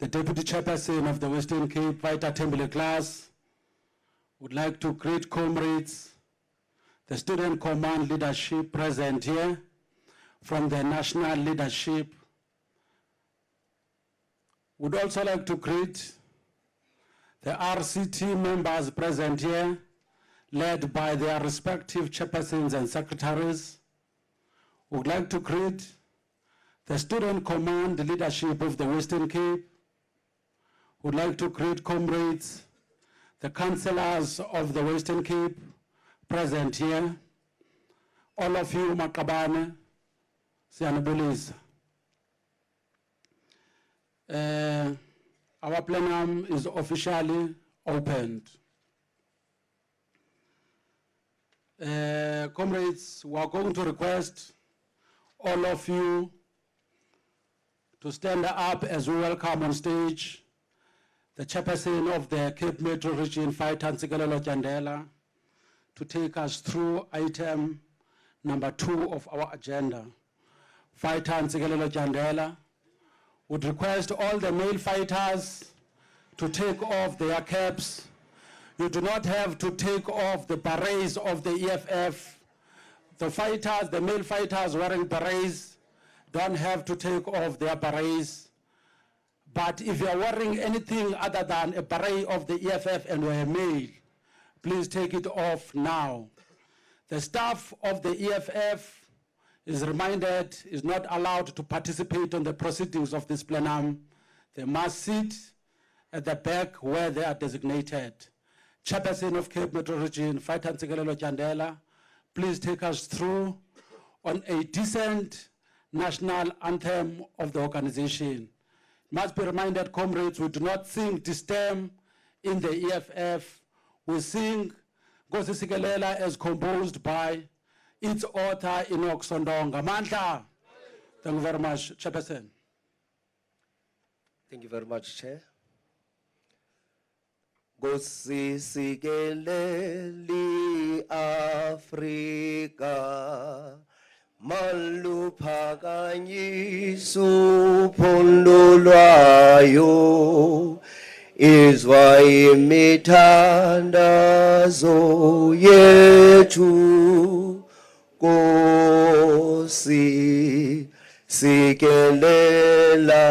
the Deputy Chairperson of the Western Cape Fighter Assembly class, would like to greet comrades, the student command leadership present here from the national leadership. Would also like to greet the RCT members present here, led by their respective chairpersons and secretaries. Would like to greet the student command leadership of the Western Cape. Would like to greet comrades, the councillors of the Western Cape present here. All of you, Makabane, Siyanabulisa. Our plenum is officially opened. Comrades, we are going to request all of you to stand up as we welcome on stage the chairperson of the Cape Metro Region, Fighter Ntsikelelo Jandela, to take us through item number 2 of our agenda. Fighter Ntsikelelo Jandela would request all the male fighters to take off their caps. You do not have to take off the berets of the EFF. The fighters, the male fighters wearing berets, don't have to take off their berets. But if you are wearing anything other than a beret of the EFF and you're a male, please take it off now. The staff of the EFF is reminded is not allowed to participate in the proceedings of this plenum. They must sit at the back where they are designated. Chairperson of Cape Metro Region, Fighter Ntsikelelo Jandela, please take us through on a decent national anthem of the organization. Must be reminded, comrades, we do not sing distem in the EFF. We sing Nkosi Sikelela as composed by its author, Enoch Sondonga. Mandla. Thank you very much, Chairperson. Thank you very much, Chair. Nkosi Sikeleli Afrika Maluphakanyiso uphondo lwayo izwa imithandazo yethu Nkosi Sikelela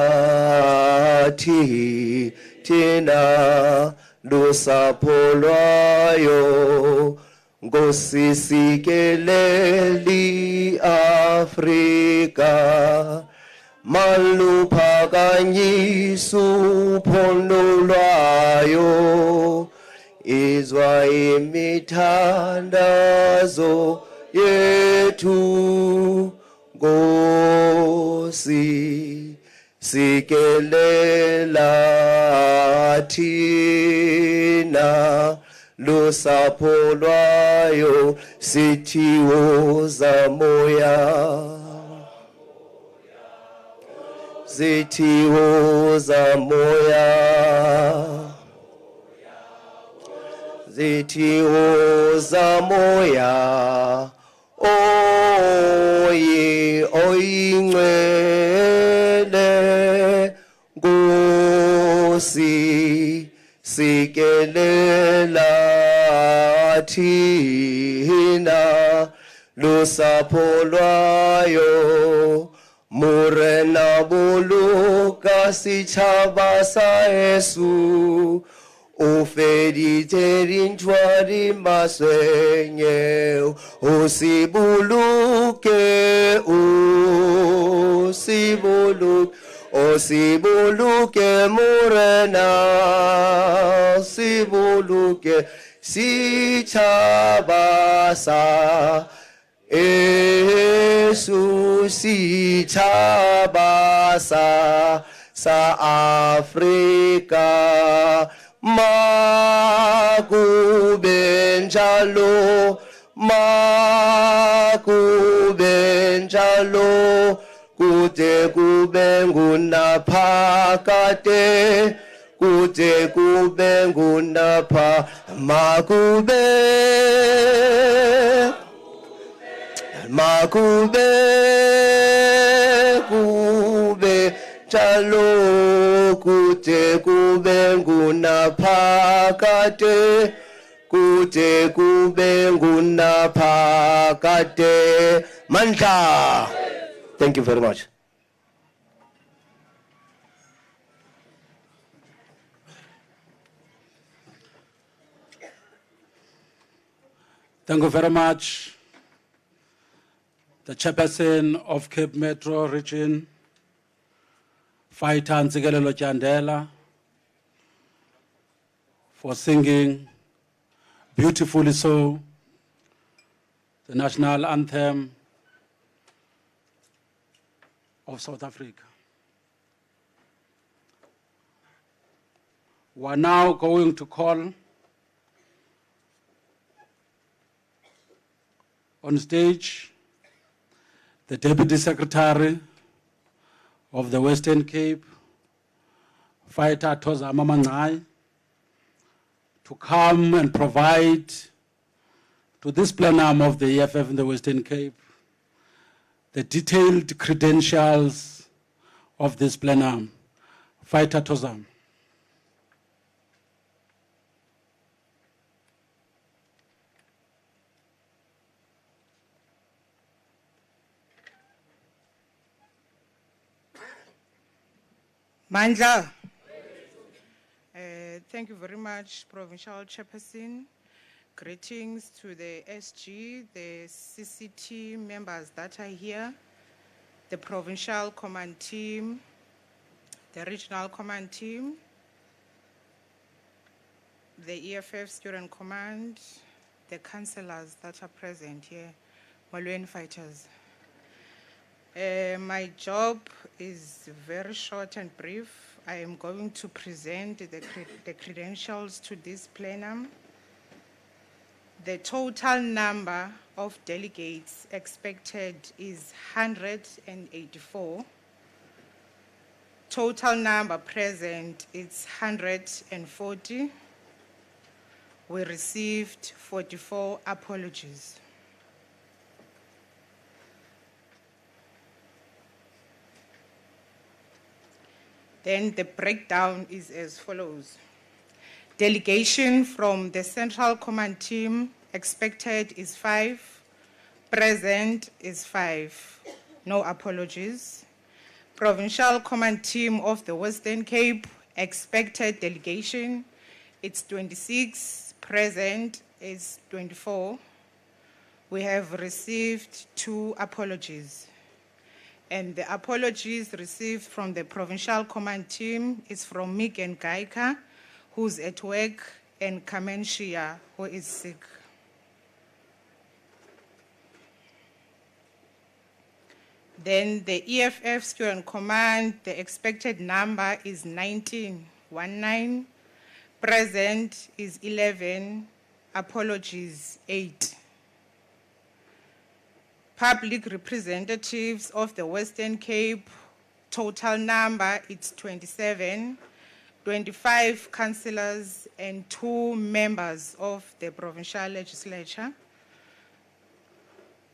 thina lusapho lwayo Nkosi Sikeleli Afrika Maluphakanyiso uphondo lwayo izwa imithandazo yethu Nkosi Sikelela thina lusapho lwayo sithi woza moya sithi woza moya sithi woza moya oye oyingcwele Nkosi Sikelela thina lusapho lwayo Morena boloka setšhaba sa Yesu o feditse dintwa di maswenyeo o se boloke morena se boloke setšhaba sa Yesu setšhaba sa Afrika makube njalo kude kube ngunaphakade kude kube ngunapha makube njalo kude kube ngunaphakade kude kube ngunaphakade mandla. Thank you very much. Thank you very much. The chairperson of Cape Metro Region, Fighter Ntsikelelo Tjandela, for singing beautifully so the national anthem of South Africa. We are now going to call on stage the Deputy Secretary of the Western Cape, Fighter Thoza Mamangai, to come and provide to this plenum of the EFF in the Western Cape the detailed credentials of this plenum. Fighter Thoza. Mandla. Thank you very much, Provincial Chairperson. Greetings to the SG, the CCT members that are here, the Provincial Command Team, the Regional Command Team, the EFF Student Command, the councillors that are present here, Malwen fighters. My job is very short and brief. I am going to present the credentials to this plenum. The total number of delegates expected is 184. Total number present is 140. We received 44 apologies. Then the breakdown is as follows. Delegation from the Central Command Team expected is 5, present is 5, no apologies. Provincial Command Team of the Western Cape expected delegation, it's 26, present is 24. We have received 2 apologies. And the apologies received from the Provincial Command Team is from Megan Gaika, who's at work, and Kamenshia, who is sick. Then the EFF Student Command, the expected number is 19, present is 11, apologies 8. Public representatives of the Western Cape, total number it's 27, 25 councillors and 2 members of the provincial legislature.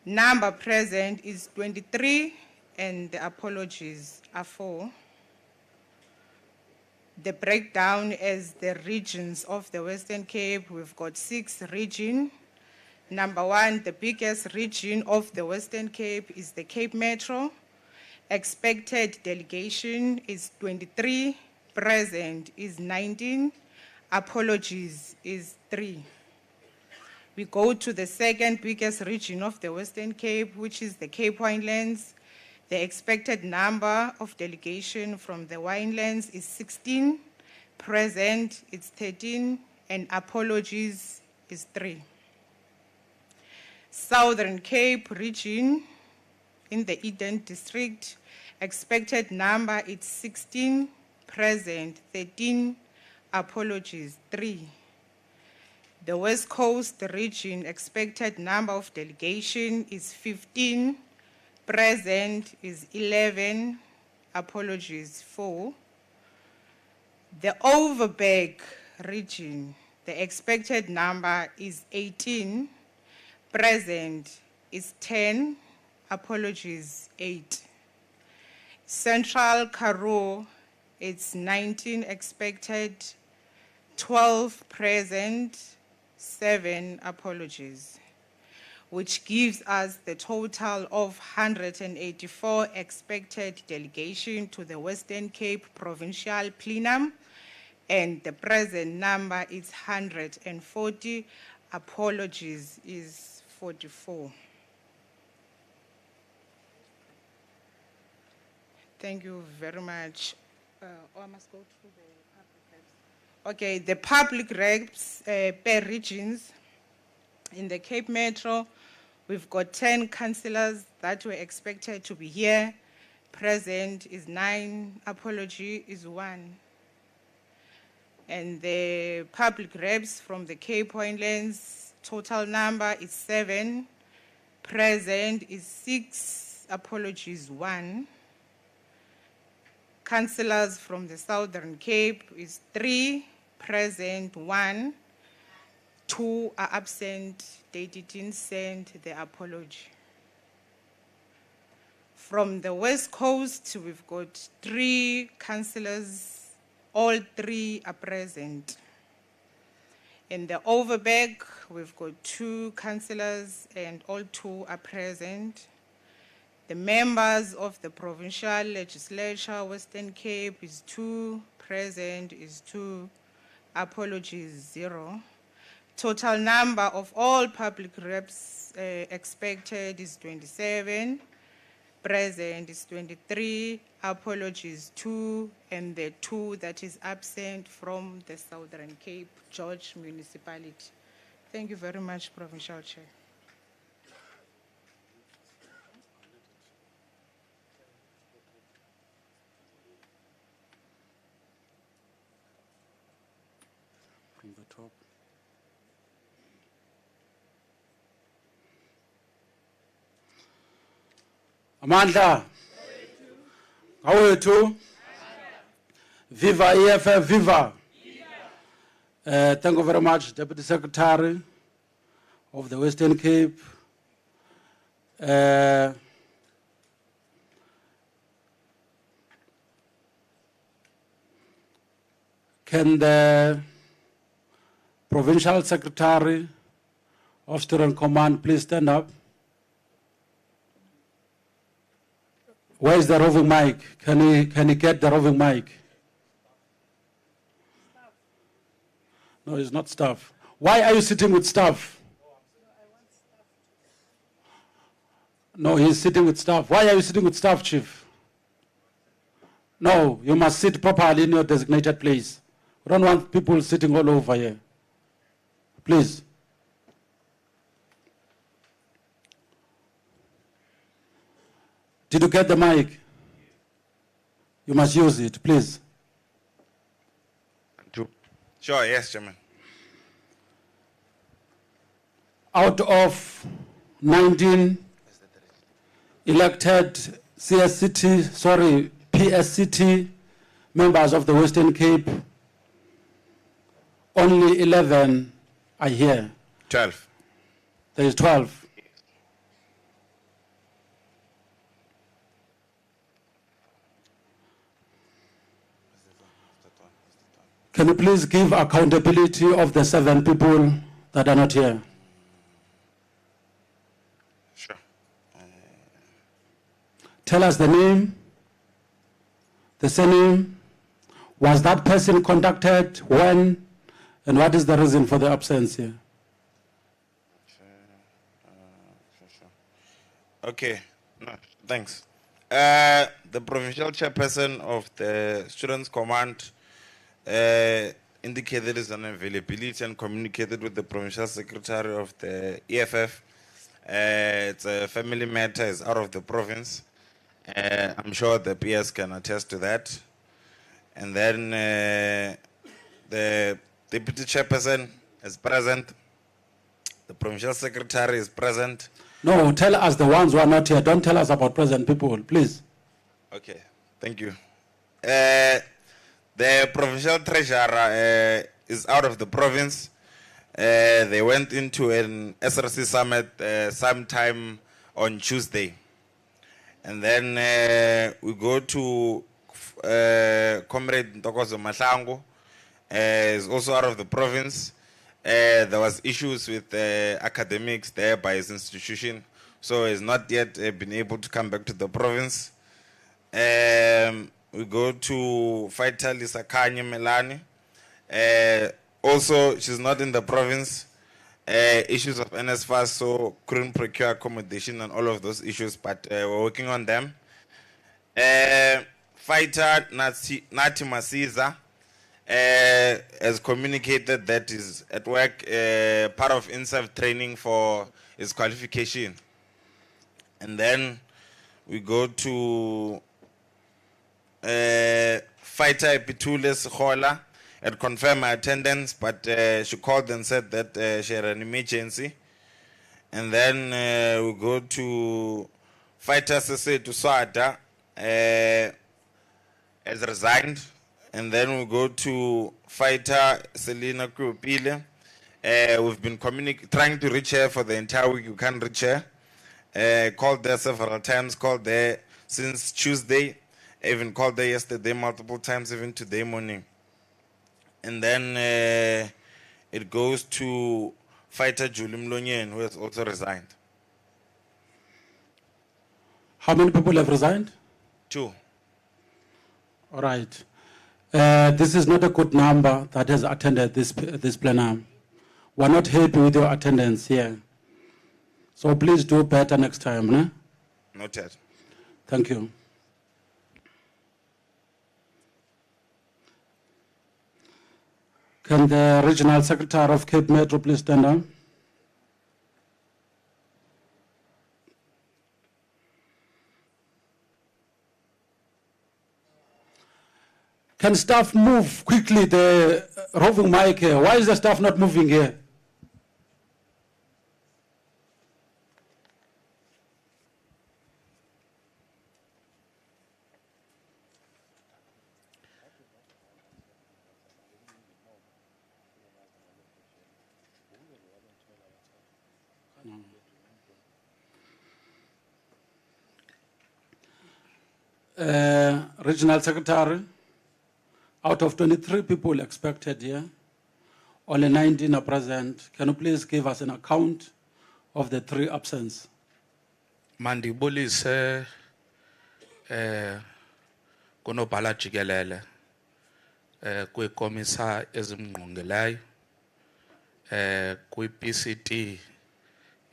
Number present is 23 and the apologies are 4. The breakdown as the regions of the Western Cape, we've got 6 regions. Number 1, the biggest region of the Western Cape is the Cape Metro. Expected delegation is 23, present is 19, apologies is 3. We go to the second biggest region of the Western Cape, which is the Cape Winelands. The expected number of delegation from the Winelands is 16, present is 13, and apologies is 3. Southern Cape region in the Eden district, expected number is 16, present 13, apologies 3. The West Coast region, expected number of delegation is 15, present is 11, apologies 4. The Overberg region, the expected number is 18, present is 10, apologies 8. Central Karoo, it's 19 expected, 12 present, 7 apologies, which gives us the total of 184 expected delegation to the Western Cape Provincial Plenum, and the present number is 140, apologies is 44. Thank you very much. I must go through the public reps. Okay, the public reps per regions. In the Cape Metro, we've got 10 councillors that were expected to be here. Present is 9, apology is 1. And the public reps from the Cape Winelands, total number is 7. Present is 6, apology is 1. Councillors from the Southern Cape is 3, present 1. 2 are absent, they didn't send the apology. From the West Coast, we've got 3 councillors, all 3 are present. In the Overberg, we've got 2 councillors and all 2 are present. The members of the Provincial Legislature, Western Cape is 2, present is 2, apologies 0. Total number of all public reps expected is 27, present is 23, apologies 2, and the 2 that is absent from the Southern Cape George Municipality. Thank you very much, Provincial Chair. From the top. Amandla. Awethu. Viva EFF, viva. Thank you very much, Deputy Secretary of the Western Cape. Can the Provincial Secretary of Student Command please stand up? Where is the roving mic? Can he get the roving mic? No, it's not staff. Why are you sitting with staff? No, he's sitting with staff. Why are you sitting with staff, Chief? No, you must sit properly in your designated place. We don't want people sitting all over here. Please. Did you get the mic? You must use it, please. Sure, yes, Chairman. Out of 19 elected PSCT members of the Western Cape, only 11 are here. 12. There is 12. Can you please give accountability of the 7 people that are not here? Sure. Tell us the name, the surname. Was that person contacted? When? And what is the reason for the absence here? Sure. Okay. No, thanks. The provincial chairperson of the Students' Command indicated his unavailability and communicated with the provincial secretary of the EFF. It's a family matter, it's out of the province. I'm sure the PS can attest to that. And then the deputy chairperson is present. The provincial secretary is present. No, tell us the ones who are not here. Don't tell us about present people, please. Okay, thank you. The provincial treasurer is out of the province. They went into an SRC summit sometime on Tuesday. And then we go to Comrade Ntokozo Mahlangu, is also out of the province. There was issues with academics there by his institution, so he's not yet been able to come back to the province. We go to Fighter Lisa Kanye Melani. Also, she's not in the province. Issues of NSFAS, so couldn't procure accommodation and all of those issues, but we're working on them. Fighter Nati Masiza has communicated that is at work, part of INSAF training for his qualification. And then we go to Fighter Epitules Hola. Had confirmed my attendance, but she called and said that she had an emergency. And then we go to Fighter Sese Tusada, has resigned. And then we go to Fighter Selina Krupile. We've been trying to reach her for the entire week. We can't reach her. Called there several times, called there since Tuesday. Even called there yesterday multiple times, even today morning. And then it goes to Fighter Julius Malema, who has also resigned. How many people have resigned? 2. All right. This is not a good number that has attended this plenum. We're not happy with your attendance here. So please do better next time. Ne? Noted. Thank you. Can the Regional Secretary of Cape Metro please stand up? Can staff move quickly the roving mic here? Why is the staff not moving here? Regional Secretary, out of 23 people expected here, only 19 are present. Can you please give us an account of the 3 absence? Mandibulise kunobhala jikelele kwikomisa ezimngqongelayo kwi-PCT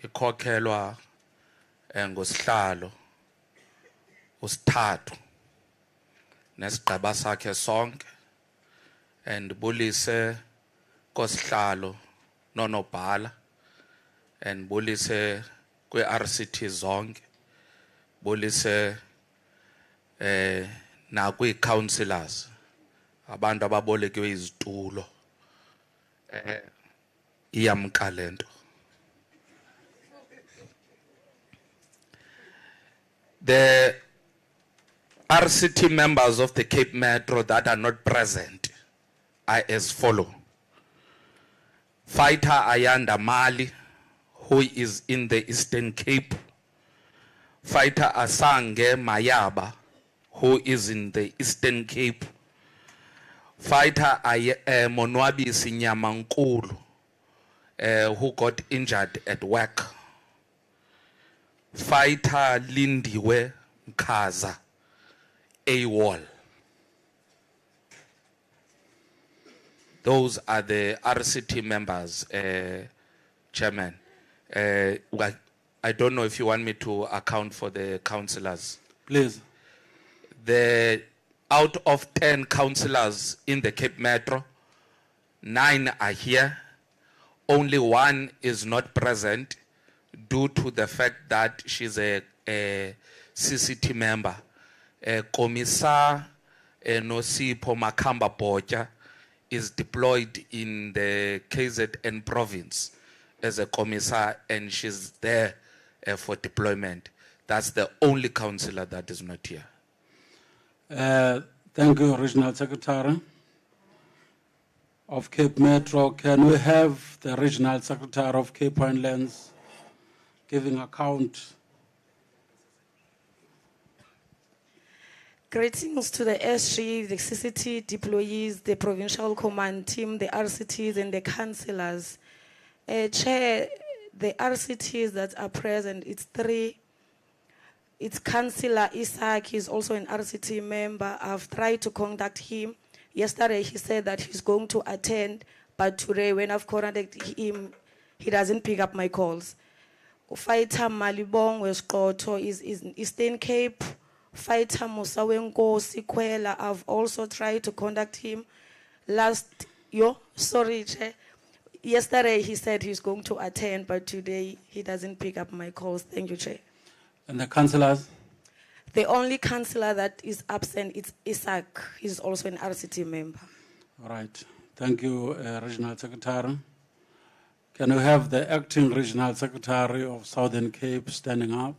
ikhokhelwa ngosihlalo usithathu nesigaba sakhe sonke, and bulise kosihlalo nonobhala, and bulise kwi-RCT zonke, bulise na kwi-councillors abantu ababolekiwe izitulo, iyamkale nto. The RCT members of the Cape Metro that are not present are as follow. Fighter Ayanda Mali, who is in the Eastern Cape. Fighter Asange Mayaba, who is in the Eastern Cape. Fighter Monwabi Sinyamankulu, who got injured at work. Fighter Lindiwe Mkaza, AWOL. Those are the RCT members, Chairman. I don't know if you want me to account for the councillors. Please. Out of 10 councillors in the Cape Metro, 9 are here. Only 1 is not present due to the fact that she's a CCT member. Commissar Nosipho Makamba Boja is deployed in the KZN province as a commissar, and she's there for deployment. That's the only councillor that is not here. Thank you, Regional Secretary of Cape Metro. Can we have the Regional Secretary of Cape Winelands giving account Greetings to the SG, the CCT deployees, the provincial command team, the RCTs and the councillors. Chair, the RCTs that are present, it's 3. It's Councillor Isaac, he's also an RCT member. I've tried to contact him. Yesterday he said that he's going to attend, but today when I've contacted him, he doesn't pick up my calls. Fighter Malibong Wesqotho is in Eastern Cape. Fighter Musa Wenkosi Kwela, I've also tried to contact him. Yesterday he said he's going to attend, but today he doesn't pick up my calls. Thank you, Chair. And the councillors? The only councillor that is absent is Isaac. He's also an RCT member. All right. Thank you, Regional Secretary. Can we have the Acting Regional Secretary of Southern Cape standing up?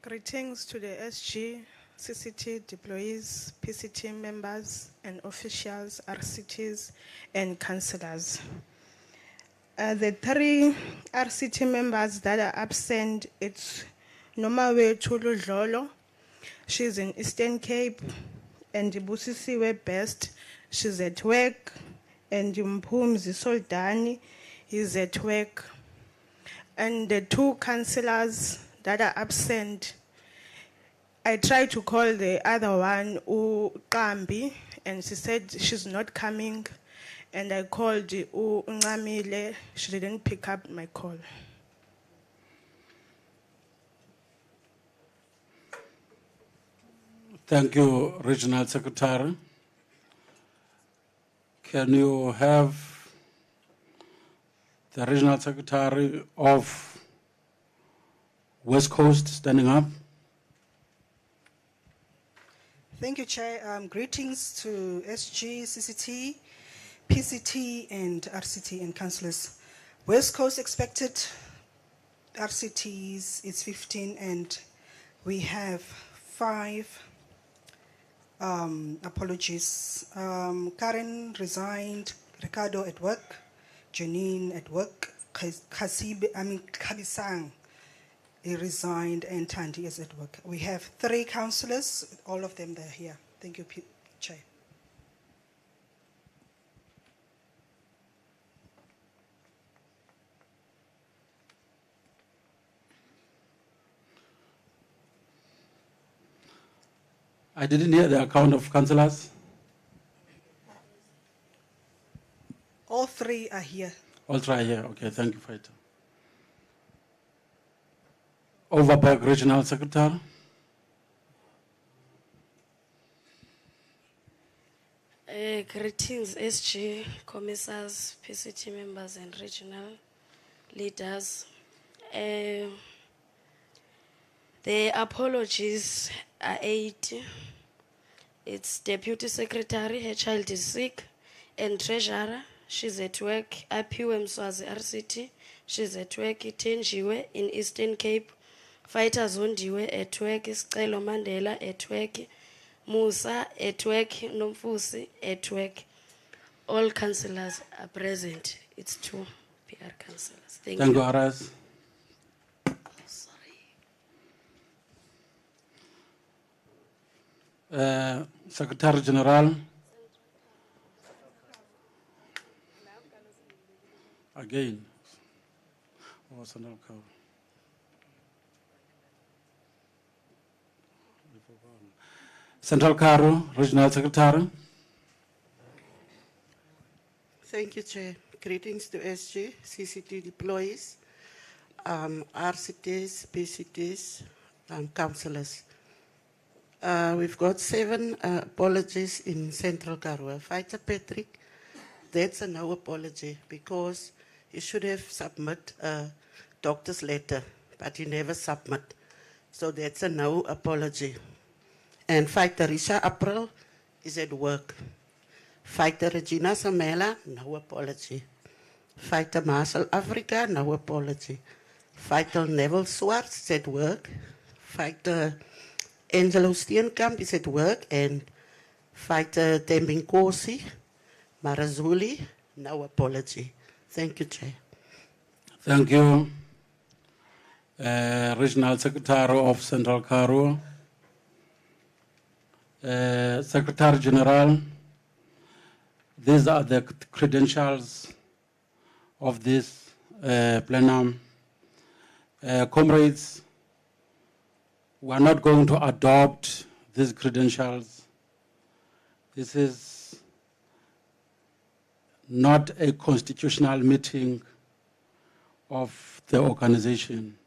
Greetings to the SG, CCT deployees, PCT members and officials, RCTs and councillors. The 3 RCT members that are absent, it's Nomawe Chulu Dlolo, she's in Eastern Cape, and Busisiwe Best, she's at work, and Mpumzi Soldani, he's at work. And the 2 councillors that are absent, I tried to call the other one, Uqambi, and she said she's not coming. And I called Ungamile, she didn't pick up my call. Thank you, Regional Secretary. Can you have the Regional Secretary of West Coast standing up? Thank you, Chair. Greetings to SG, CCT, PCT, and RCT and councillors. West Coast expected RCTs, it's 15, and we have 5 apologies. Karen resigned, Ricardo at work, Janine at work, Kabisang, he resigned, and Tandy is at work. We have 3 councillors, all of them they're here. Thank you, Chair. I didn't hear the account of councillors. All 3 are here. All 3 are here. Okay, thank you, Fighter. Overberg Regional Secretary. Greetings, SG, commissars, PCT members, and regional leaders. The apologies are 8. It's Deputy Secretary, her child is sick, and Treasurer, she's at work. Apiwe Mswazi RCT, she's at work. Tenjiwe in Eastern Cape. Fighter Zondiwe at work. Sicelo Mandela at work. Musa at work. Nomfusi at work. All councillors are present. It's 2 PR councillors. Thank you. Thank you, Aras. Secretary General. Again. Central Karo, Regional Secretary. Thank you, Chair. Greetings to SG, CCT deployees, RCTs, PCTs, councillors. We've got 7 apologies in Central Karoo. Fighter Patrick, that's a no apology because he should have submitted a doctor's letter, but he never submitted. So that's a no apology. And Fighter Risha April is at work. Fighter Regina Samela, no apology. Fighter Marshall Africa, no apology. Fighter Neville Swartz is at work. Fighter Angelo Steenkamp is at work, and Fighter Tembinkosi Marazuli, no apology. Thank you, Chair. Thank you. Regional Secretary of Central Karoo, Secretary General. These are the credentials of this plenum. Comrades, we are not going to adopt these credentials. This is not a constitutional meeting of the organization.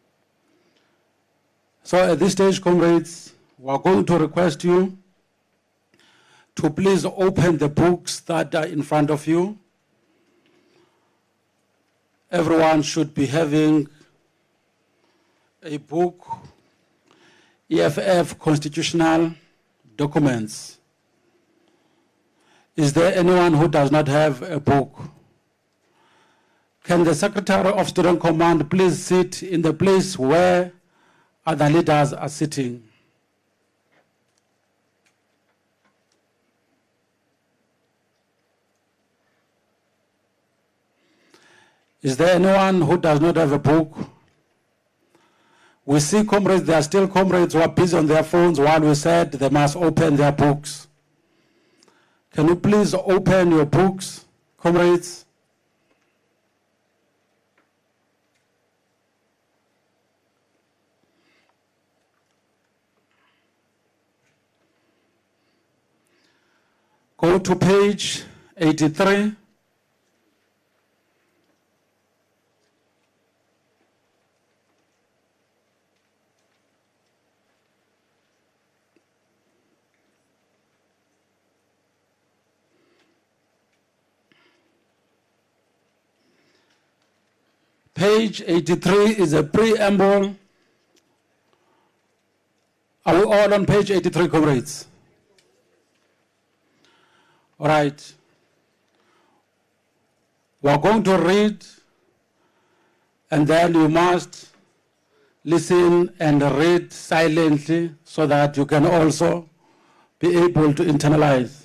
So at this stage, comrades, we are going to request you to please open the books that are in front of you. Everyone should be having a book, EFF constitutional documents. Is there anyone who does not have a book? Can the Secretary of Student Command please sit in the place where other leaders are sitting? Is there anyone who does not have a book? We see comrades, there are still comrades who are busy on their phones while we said they must open their books. Can you please open your books, comrades? Go to page 83. Page 83 is a preamble. Are we all on page 83, comrades? All right. We are going to read, and then you must listen and read silently so that you can also be able to internalize.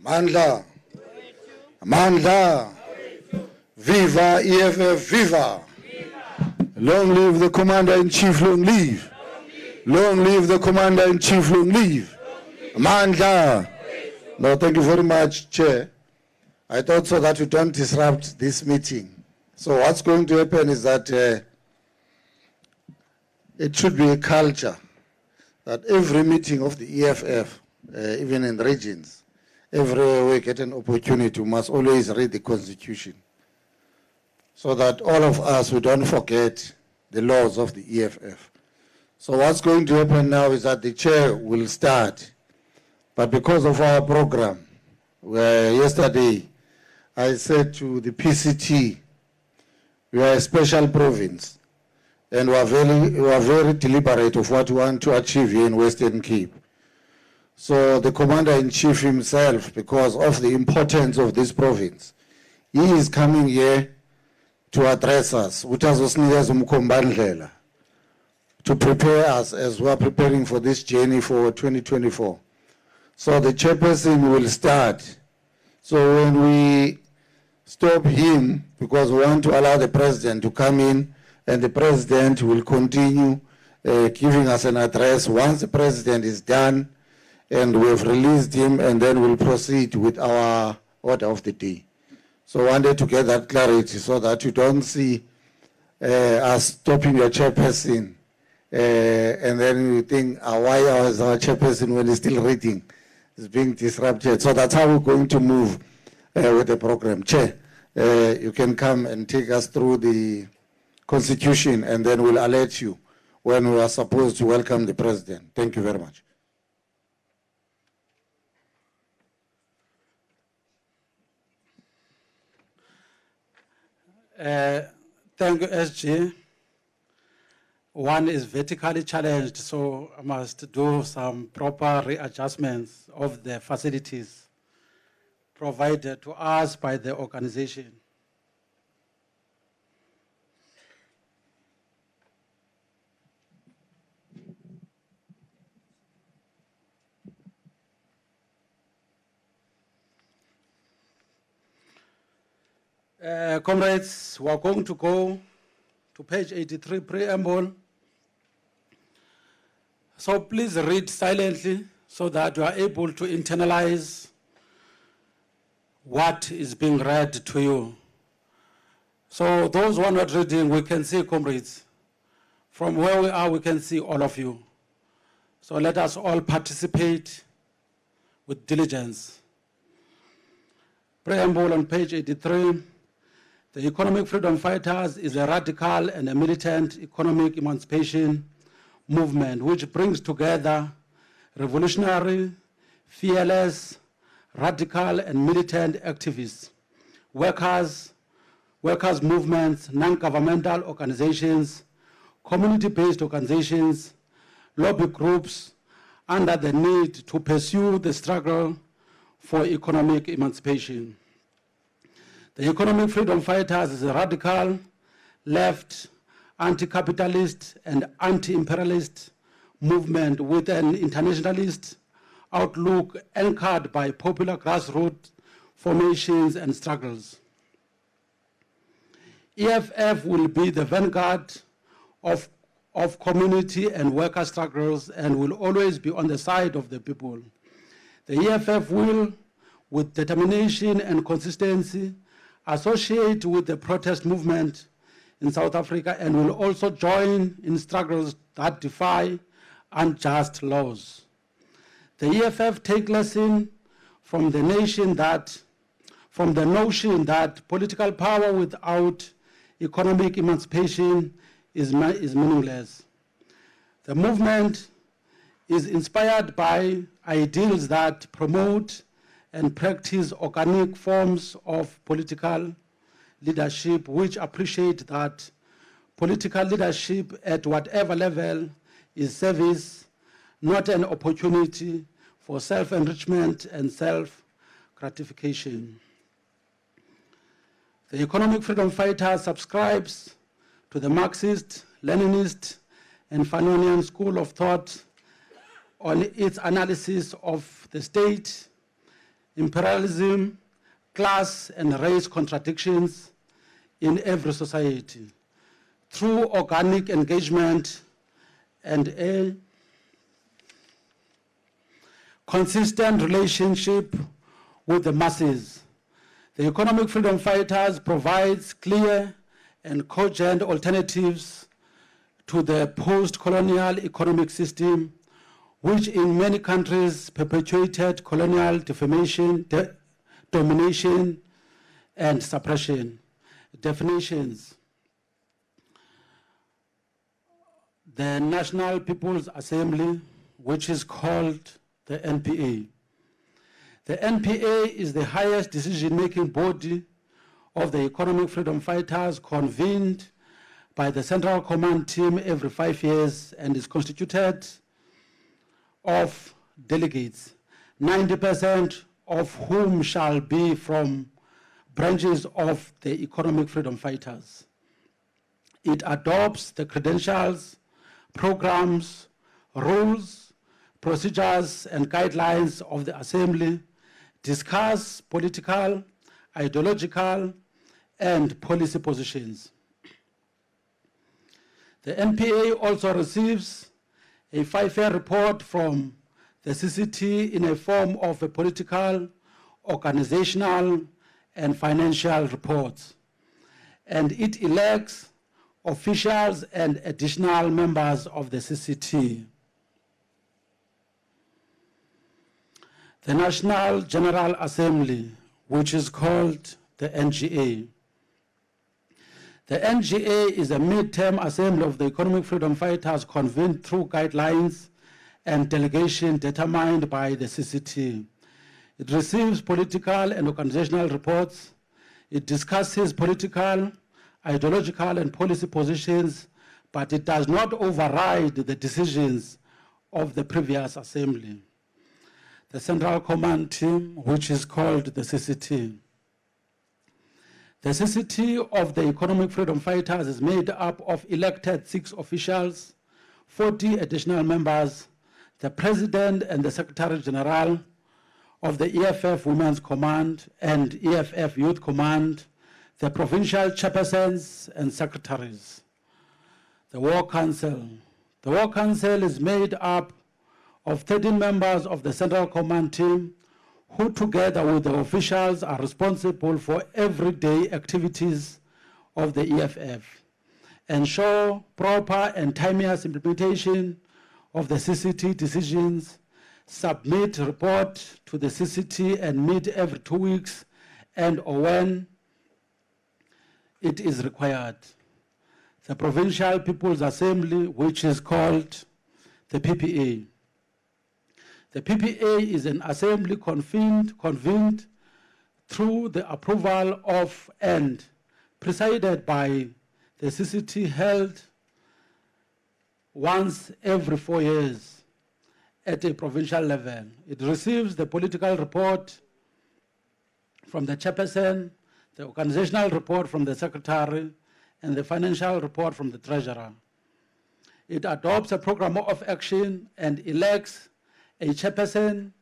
Mandla, Mandla, Viva EFF, Viva! Long live the Commander-in-Chief, long live! Long live the Commander-in-Chief, long live! Mandla! No, thank you very much, Chair. I thought so that we don't disrupt this meeting. So what's going to happen is that it should be a culture that every meeting of the EFF, even in regions, everywhere we get an opportunity, we must always read the Constitution so that all of us, we don't forget the laws of the EFF. So what's going to happen now is that the chair will start, but because of our program, where yesterday I said to the PCT, we are a special province, and we are very deliberate of what we want to achieve here in Western Cape. So the Commander-in-Chief himself, because of the importance of this province, he is coming here to address us, to prepare us as we are preparing for this journey for 2024. So the chairperson will start. So when we stop him, because we want to allow the president to come in, and the president will continue giving us an address. Once the president is done, and we have released him, and then we'll proceed with our order of the day. So I wanted to get that clarity so that you don't see us stopping your chairperson, and then you think, why is our chairperson when he's still reading? It's being disrupted. So that's how we're going to move with the program. Chair, you can come and take us through the Constitution, and then we'll alert you when we are supposed to welcome the president. Thank you very much. Thank you, SG. One is vertically challenged, so I must do some proper readjustments of the facilities provided to us by the organization. Comrades, we are going to go to page 83, preamble. So please read silently so that you are able to internalize what is being read to you. So those who are not reading, we can see, comrades. From where we are, we can see all of you. So let us all participate with diligence. Preamble on page 83. The Economic Freedom Fighters is a radical and a militant economic emancipation movement which brings together revolutionary, fearless, radical and militant activists, workers movements, non-governmental organizations, community-based organizations, lobby groups under the need to pursue the struggle for economic emancipation. The Economic Freedom Fighters is a radical, left, anti-capitalist and anti-imperialist movement with an internationalist outlook anchored by popular grassroots formations and struggles. EFF will be the vanguard of community and worker struggles and will always be on the side of the people. The EFF will, with determination and consistency, associate with the protest movement in South Africa and will also join in struggles that defy unjust laws. The EFF take lesson from the notion that political power without economic emancipation is meaningless. The movement is inspired by ideals that promote and practice organic forms of political leadership, which appreciate that political leadership at whatever level is service, not an opportunity for self-enrichment and self-gratification. The Economic Freedom Fighter subscribes to the Marxist, Leninist, and Fanonian school of thought on its analysis of the state, imperialism, class, and race contradictions in every society through organic engagement and a consistent relationship with the masses. The Economic Freedom Fighters provides clear and cogent alternatives to the post-colonial economic system, which in many countries perpetuated colonial domination and suppression. Definitions. The National People's Assembly, which is called the NPA. The NPA is the highest decision-making body of the Economic Freedom Fighters, convened by the Central Command Team every 5 years and is constituted of delegates, 90% of whom shall be from branches of the Economic Freedom Fighters. It adopts the credentials, programs, rules, procedures, and guidelines of the Assembly, discuss political, ideological, and policy positions. The NPA also receives a 5-year report from the CCT in a form of a political, organizational, and financial report. And it elects officials and additional members of the CCT. The National General Assembly, which is called the NGA. The NGA is a mid-term assembly of the Economic Freedom Fighters convened through guidelines and delegation determined by the CCT. It receives political and organizational reports. It discusses political, ideological, and policy positions, but it does not override the decisions of the previous assembly. The Central Command Team, which is called the CCT. The CCT of the Economic Freedom Fighters is made up of elected 6 officials, 40 additional members, the President and the Secretary General of the EFF Women's Command and EFF Youth Command, the provincial chairpersons and secretaries. The War Council. The War Council is made up of 13 members of the Central Command team who together with the officials are responsible for everyday activities of the EFF, ensure proper and timeous implementation of the CCT decisions, submit report to the CCT and meet every 2 weeks and or when it is required. The Provincial People's Assembly, which is called the PPA. The PPA is an assembly convened through the approval of and presided by the CCT, held once every 4 years at a provincial level. It receives the political report from the chairperson, the organizational report from the secretary, and the financial report from the treasurer. It adopts a program of action and elects a chairperson,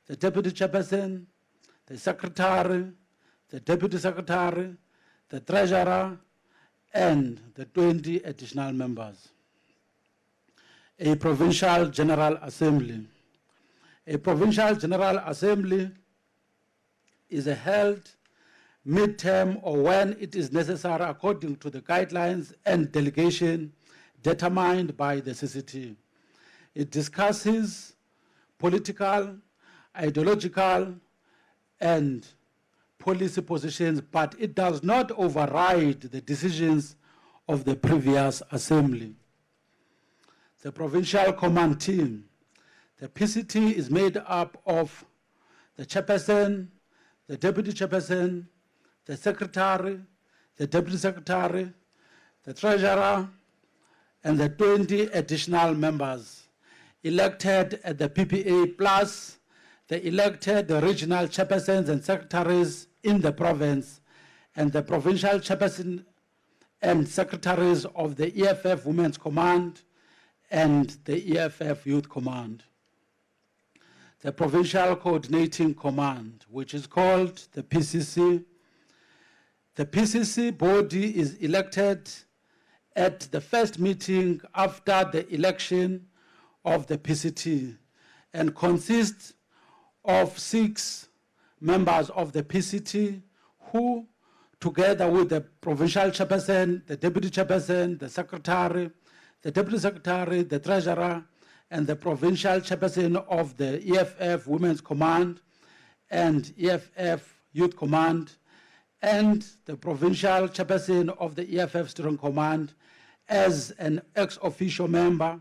the deputy chairperson, the secretary, the deputy secretary, the treasurer, and the 20 additional members. A provincial general assembly. A provincial general assembly is held mid-term or when it is necessary according to the guidelines and delegation determined by the CCT. It discusses political, ideological, and policy positions, but it does not override the decisions of the previous assembly. The Provincial Command Team. The PCT is made up of the chairperson, the deputy chairperson, the secretary, the deputy secretary, the treasurer, and the 20 additional members elected at the PPA, plus the elected regional chairpersons and secretaries in the province, and the provincial chairperson and secretaries of the EFF Women's Command and the EFF Youth Command. The Provincial Coordinating Command, which is called the PCC. The PCC body is elected at the first meeting after the election of the PCT and consists of 6 members of the PCT who, together with the provincial chairperson, the deputy chairperson, the secretary, the deputy secretary, the treasurer, and the provincial chairperson of the EFF Women's Command and EFF Youth Command, and the provincial chairperson of the EFF Steering Command as an ex-officio member,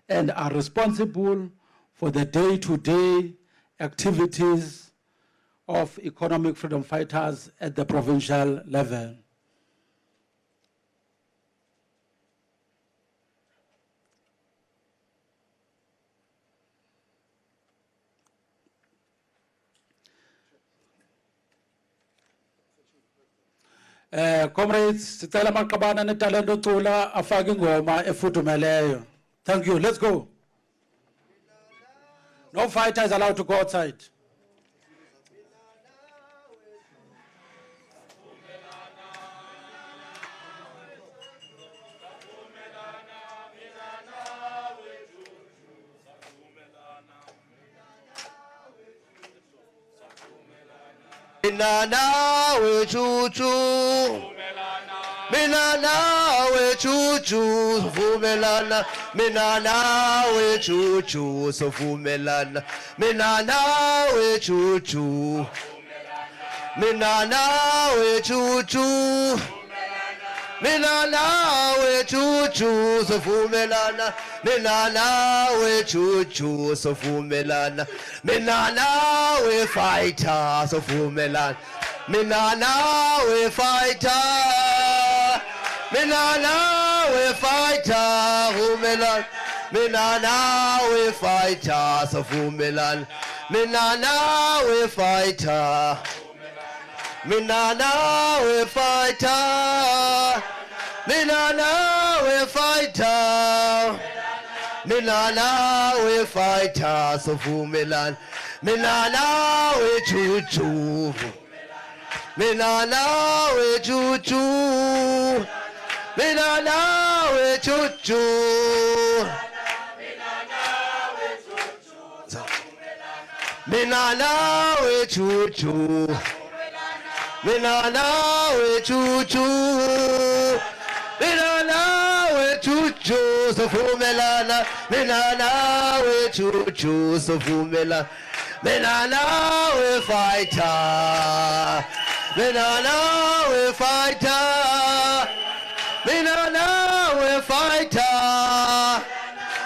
and are responsible for the day-to-day activities of economic freedom fighters at the provincial level. Comrades, sicela maqabana netalento Tula afake ingoma efudumeleyo. Thank you. Let's go. No fighter is allowed to go outside. Mina nawe chuchu, mina nawe chuchu, vumelana. Mina nawe chuchu, so vumelana. Mina nawe chuchu, mina nawe chuchu, mina nawe chuchu, so vumelana. Mina nawe chuchu, so vumelana. Mina nawe fighter, so vumelana. Mina nawe fighter, mina nawe fighter, vumelana. Mina nawe fighter, so vumelana. Mina nawe fighter, mina nawe fighter, mina nawe fighter. Mina nawe fighter, so vumelana. Mina nawe chuchu, mina nawe chuchu, mina nawe chuchu, mina nawe chuchu, mina nawe chuchu, mina nawe chuchu, sovumelana, mina nawe chuchu, sovumelana, mina nawe fighter, mina nawe fighter, mina nawe fighter,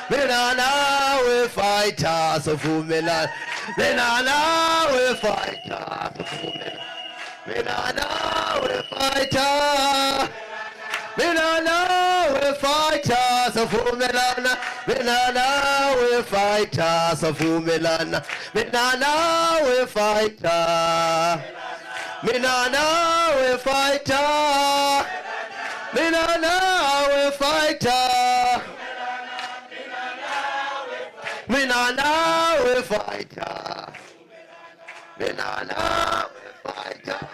mina nawe fighter, sovumelana, mina nawe fighter, sovumelana, mina nawe fighter. Mina nawe fighter, savumelana. Mina nawe fighter, savumelana. Mina nawe fighter. Mina nawe fighter. Mina nawe fighter. Mina nawe fighter. Mina nawe fighter.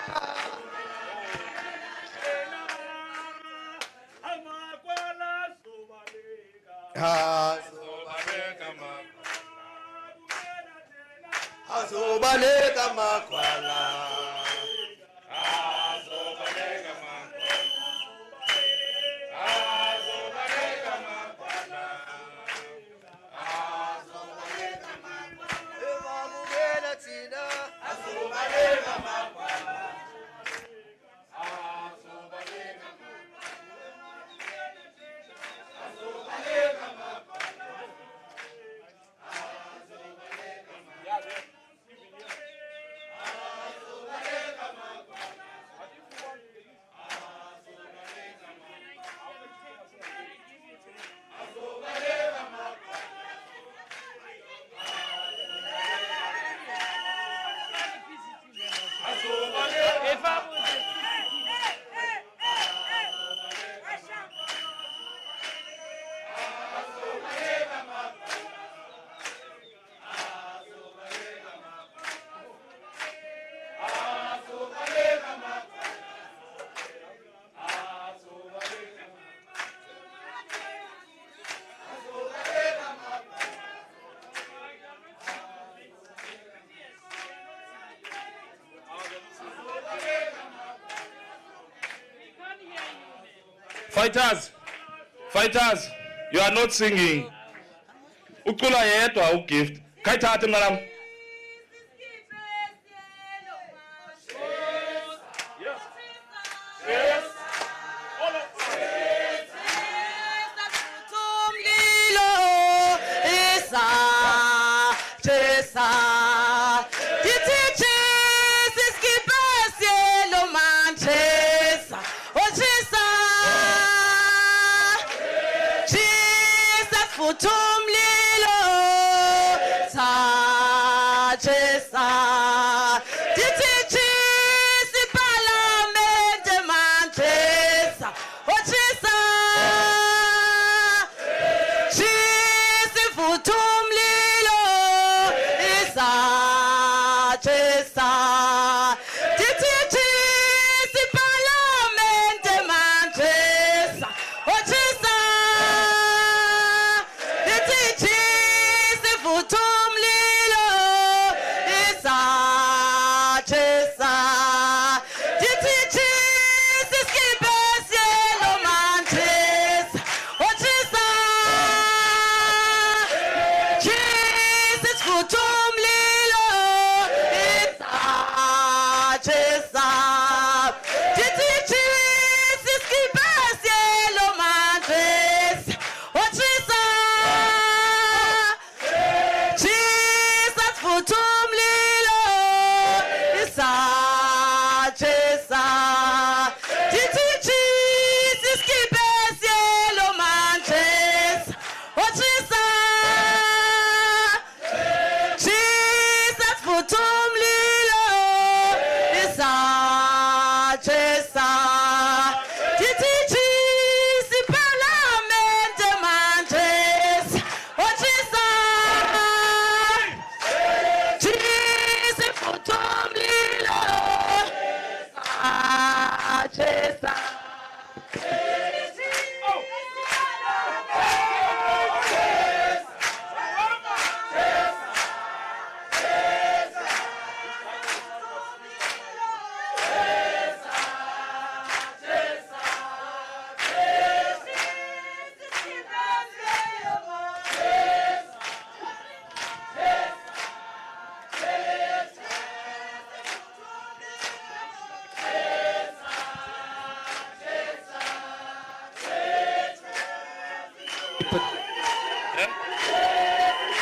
Azobaleka makwala, azobaleka makwala, azobaleka makwala, azobaleka makwala, evamukela thina, azobaleka makwala, azobaleka makwala, azobaleka makwala. Fighters, fighters, you are not singing. Ucula yedwa ugift. Kayithathe mntanam.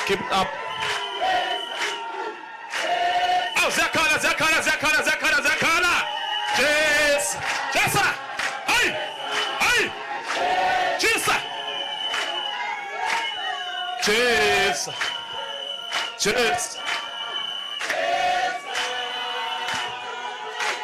Keep it up. Oh, Zakana. Cheers. Jessa. Hey. Cheers. Cuba.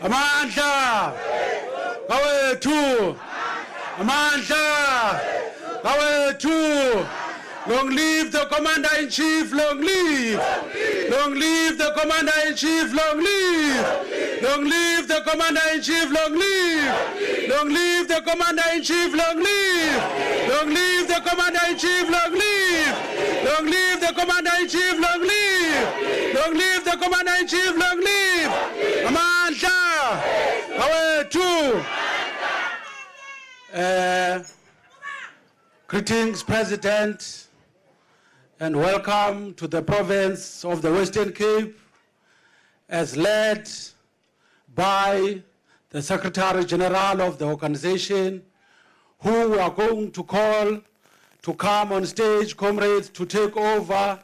Amandla. Awethu. Amandla. Awethu. Long live the Commander-in-Chief, long live! Long live the Commander-in-Chief, long live! Long live the Commander-in-Chief, long live! Long live the Commander-in-Chief, long live! Long live the Commander-in-Chief, long live! Long live the Commander-in-Chief, long live! Long live the Commander-in-Chief, long live! Amandla! Awethu! Greetings, President, and welcome to the province of the Western Cape, as led by the Secretary General of the organization, who we are going to call to come on stage, comrades, to take over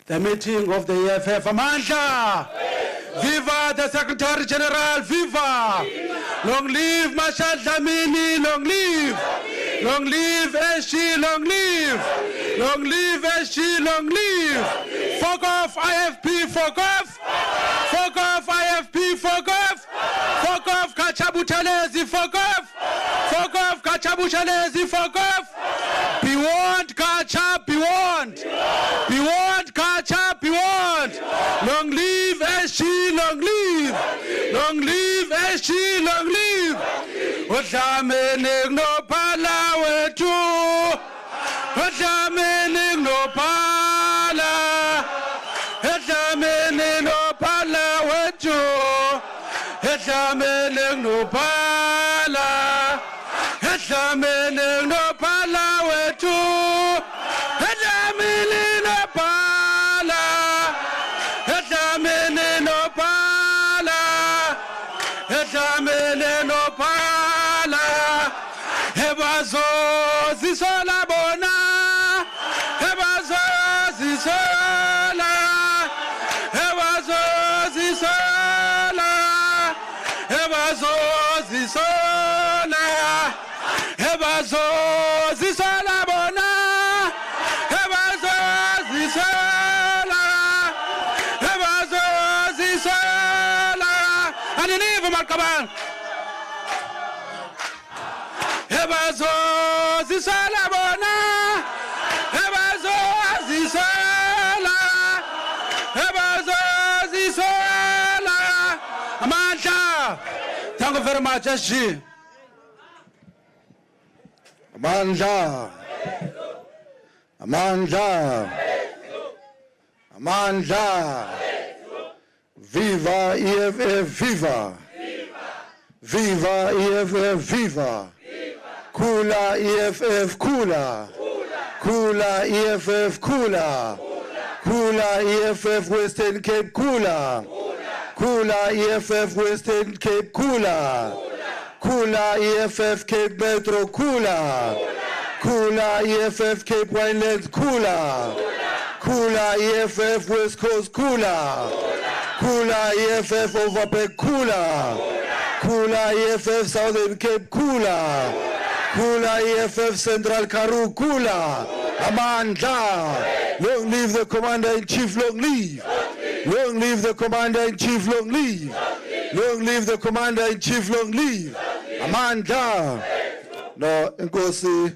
the meeting of the EFF. Amandla! Viva the Secretary General, viva! Long live Marshal Dlamini, long live! Long live SG, long live! Long live SG, long live! Fuck off IFP, fuck off! Fuck off IFP, fuck off! Fuck off Kachabuchalezi, fuck off! Fuck off Kachabuchalezi, fuck off! Be warned, Kacha, be warned! Be warned, Kacha, be warned! Long live SG, long live! Long live SG, long live! Udlameneng no pala wethu! Udlameneng no pala! Udlameneng no pala wethu! Udlameneng no pala! Udlameneng no pala wethu! Udlameneng no pala! Udlameneng no pala! Udlameneng no pala! Hebazo zisola bona, hebazo zisola, hebazo zisola, hebazo zisola, hebazo zisola bona, hebazo zisola, hebazo zisola. Aniniva Markaban. Hebazozisela bona. Hebazozisela. Hebazozisela. Amandla. Thank you very much, SG. Amandla. Amandla. Amandla. Viva EFF, viva. Viva EFF, viva. Kula EFF, kula. Kula EFF, kula. Kula EFF Western Cape, kula. Kula EFF Western Cape, kula. Kula EFF Cape Metro, kula. Kula EFF Cape Winelands, kula. Kula EFF West Coast, kula. Kula EFF Overberg, kula. Kula EFF Southern Cape, kula. Kula EFF Central Karoo, kula. Amandla. Long live the Commander-in-Chief, long live. Long live the Commander-in-Chief, long live. Long live the Commander-in-Chief, long live. Amandla. No, Nkosi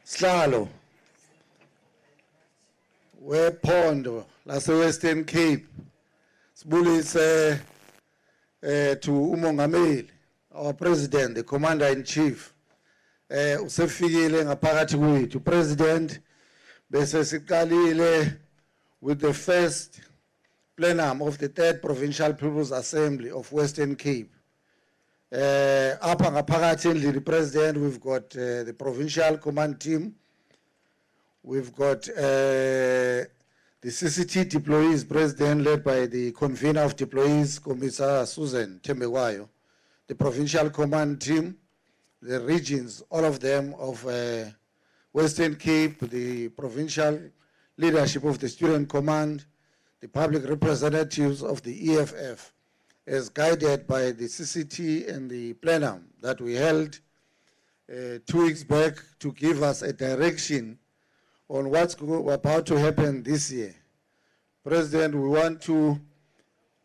Slalo. Wephondo lase Western Cape. Sibulise to umongameli, our president, the commander-in-chief. Usefikile ngaphakathi kwethu. President, bese siqalile with the first plenum of the 3rd Provincial People's Assembly of Western Cape. Apha ngaphakathi endlini president, we've got the provincial command team. We've got the CCT deployees president led by the convener of deployees, Commissar Susan Tembekwayo, the provincial command team, the regions, all of them of Western Cape, the provincial leadership of the student command, the public representatives of the EFF, as guided by the CCT and the plenum that we held 2 weeks back to give us a direction on what's about to happen this year. President, we want to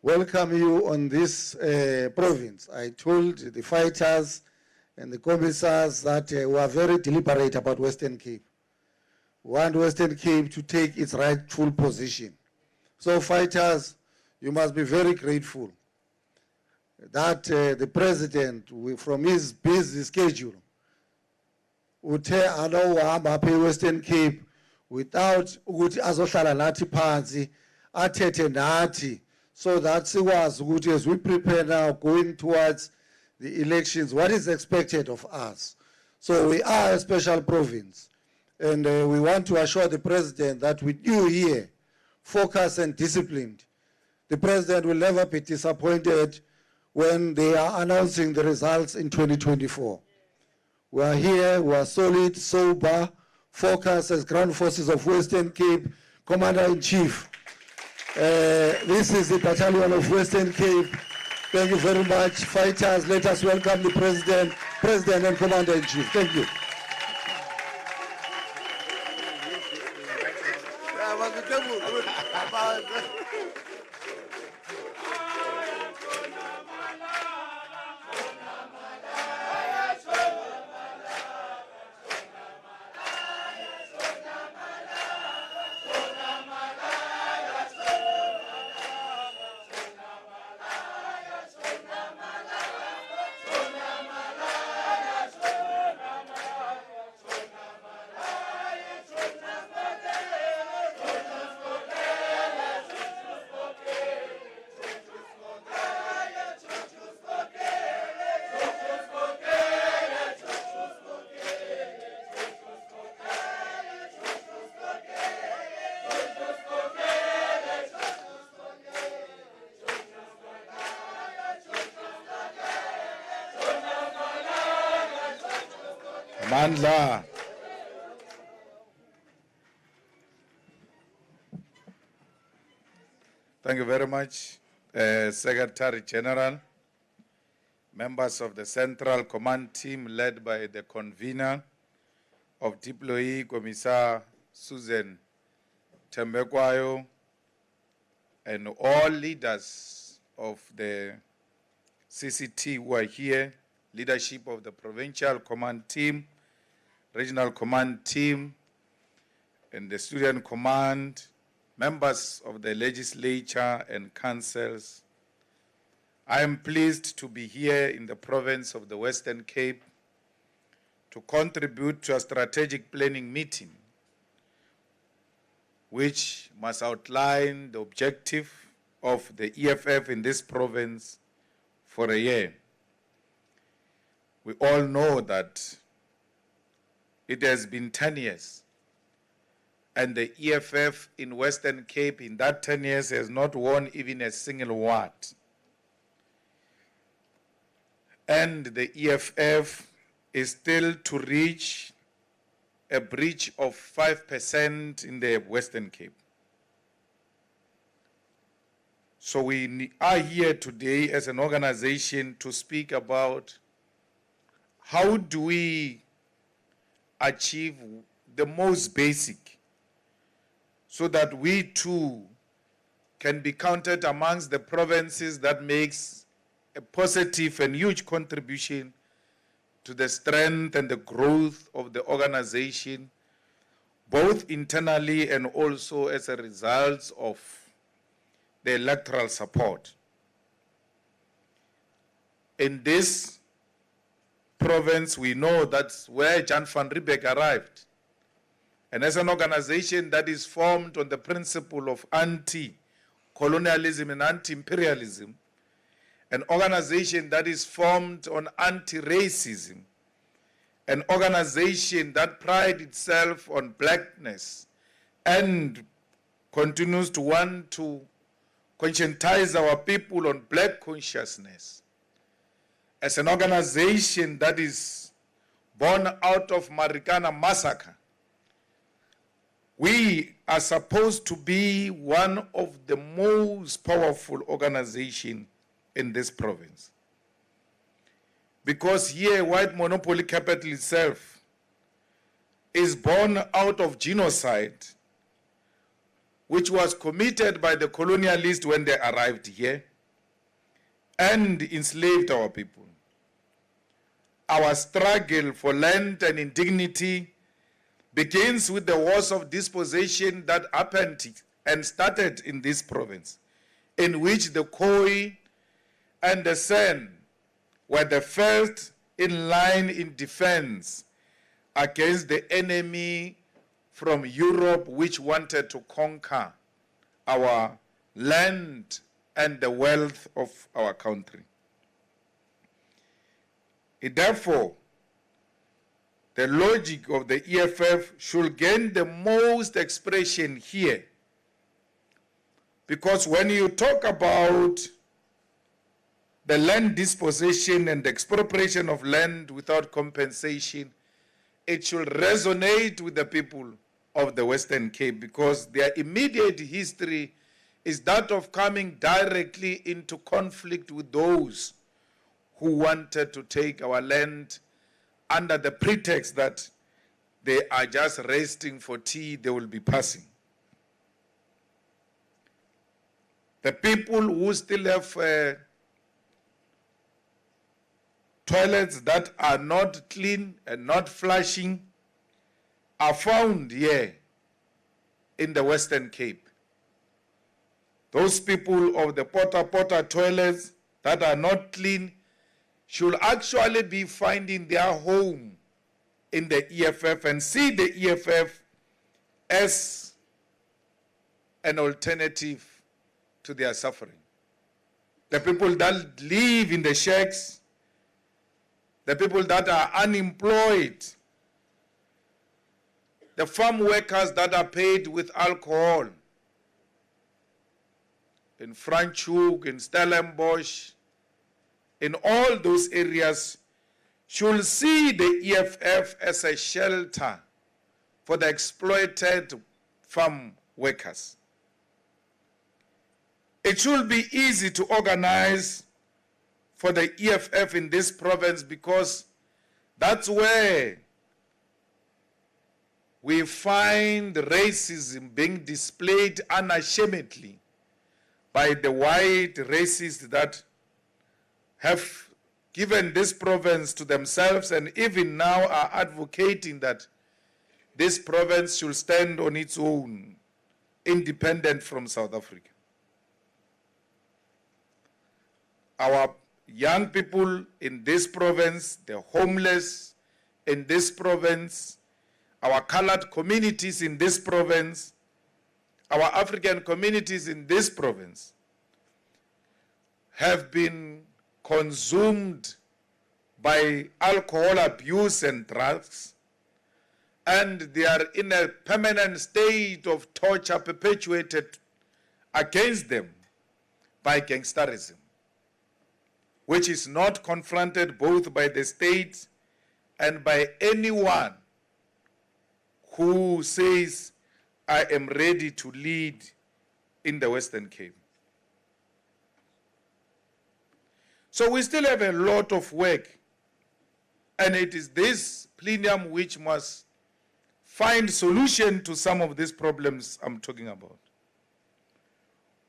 welcome you on this province. I told the fighters and the commissars that we are very deliberate about Western Cape. We want Western Cape to take its rightful position. So fighters, you must be very grateful that the president, from his busy schedule, uthe anohamba apha eWestern Cape without ukuthi azohlala nathi phansi athethe nathi, so that sikwazi ukuthi as we prepare now going towards the elections, what is expected of us. So we are a special province, and we want to assure the president that with you here, focused and disciplined, the president will never be disappointed when they are announcing the results in 2024. We are here, we are solid, sober, focused as Ground Forces of Western Cape, Commander-in-Chief. This is the Battalion of Western Cape. Thank you very much. Fighters, let us welcome the President and Commander-in-Chief. Thank you. Mandla. Thank you very much, Secretary General, members of the Central Command Team led by the convener of deployee, Commissar Susan Tembekwayo, and all leaders of the CCT who are here, leadership of the provincial command team, regional command team, and the student command, members of the legislature and councils. I am pleased to be here in the province of the Western Cape to contribute to a strategic planning meeting which must outline the objective of the EFF in this province for a year. We all know that it has been 10 years, and the EFF in Western Cape in that 10 years has not won even a single ward. And the EFF is still to reach a breach of 5% in the Western Cape. So we are here today as an organization to speak about how do we achieve the most basic so that we too can be counted amongst the provinces that makes a positive and huge contribution to the strength and the growth of the organization, both internally and also as a result of the electoral support. In this province, we know that's where Jan van Riebeeck arrived. And as an organization that is formed on the principle of anti-colonialism and anti-imperialism, an organization that is formed on anti-racism, an organization that prides itself on blackness and continues to want to conscientize our people on black consciousness, as an organization that is born out of Marikana massacre, we are supposed to be one of the most powerful organizations in this province. Because here, white monopoly capital itself is born out of genocide, which was committed by the colonialists when they arrived here and enslaved our people. Our struggle for land and indignity begins with the wars of dispossession that happened and started in this province, in which the Khoi and the San were the first in line in defense against the enemy from Europe, which wanted to conquer our land and the wealth of our country. Therefore, the logic of the EFF should gain the most expression here. Because when you talk about the land dispossession and the expropriation of land without compensation, it should resonate with the people of the Western Cape, because their immediate history is that of coming directly into conflict with those who wanted to take our land under the pretext that they are just resting for tea they will be passing. The people who still have toilets that are not clean and not flushing are found here in the Western Cape. Those people of the porta toilets that are not clean should actually be finding their home in the EFF and see the EFF as an alternative to their suffering. The people that live in the shacks, the people that are unemployed, the farm workers that are paid with alcohol in Franschhoek, in Stellenbosch, in all those areas, should see the EFF as a shelter for the exploited farm workers. It should be easy to organize for the EFF in this province, because that's where we find racism being displayed unashamedly by the white racists that have given this province to themselves and even now are advocating that this province should stand on its own, independent from South Africa. Our young people in this province, the homeless in this province, our colored communities in this province, our African communities in this province have been consumed by alcohol abuse and drugs, and they are in a permanent state of torture perpetuated against them by gangsterism, which is not confronted both by the state and by anyone who says, I am ready to lead in the Western Cape. So we still have a lot of work, and it is this plenum which must find solution to some of these problems I'm talking about.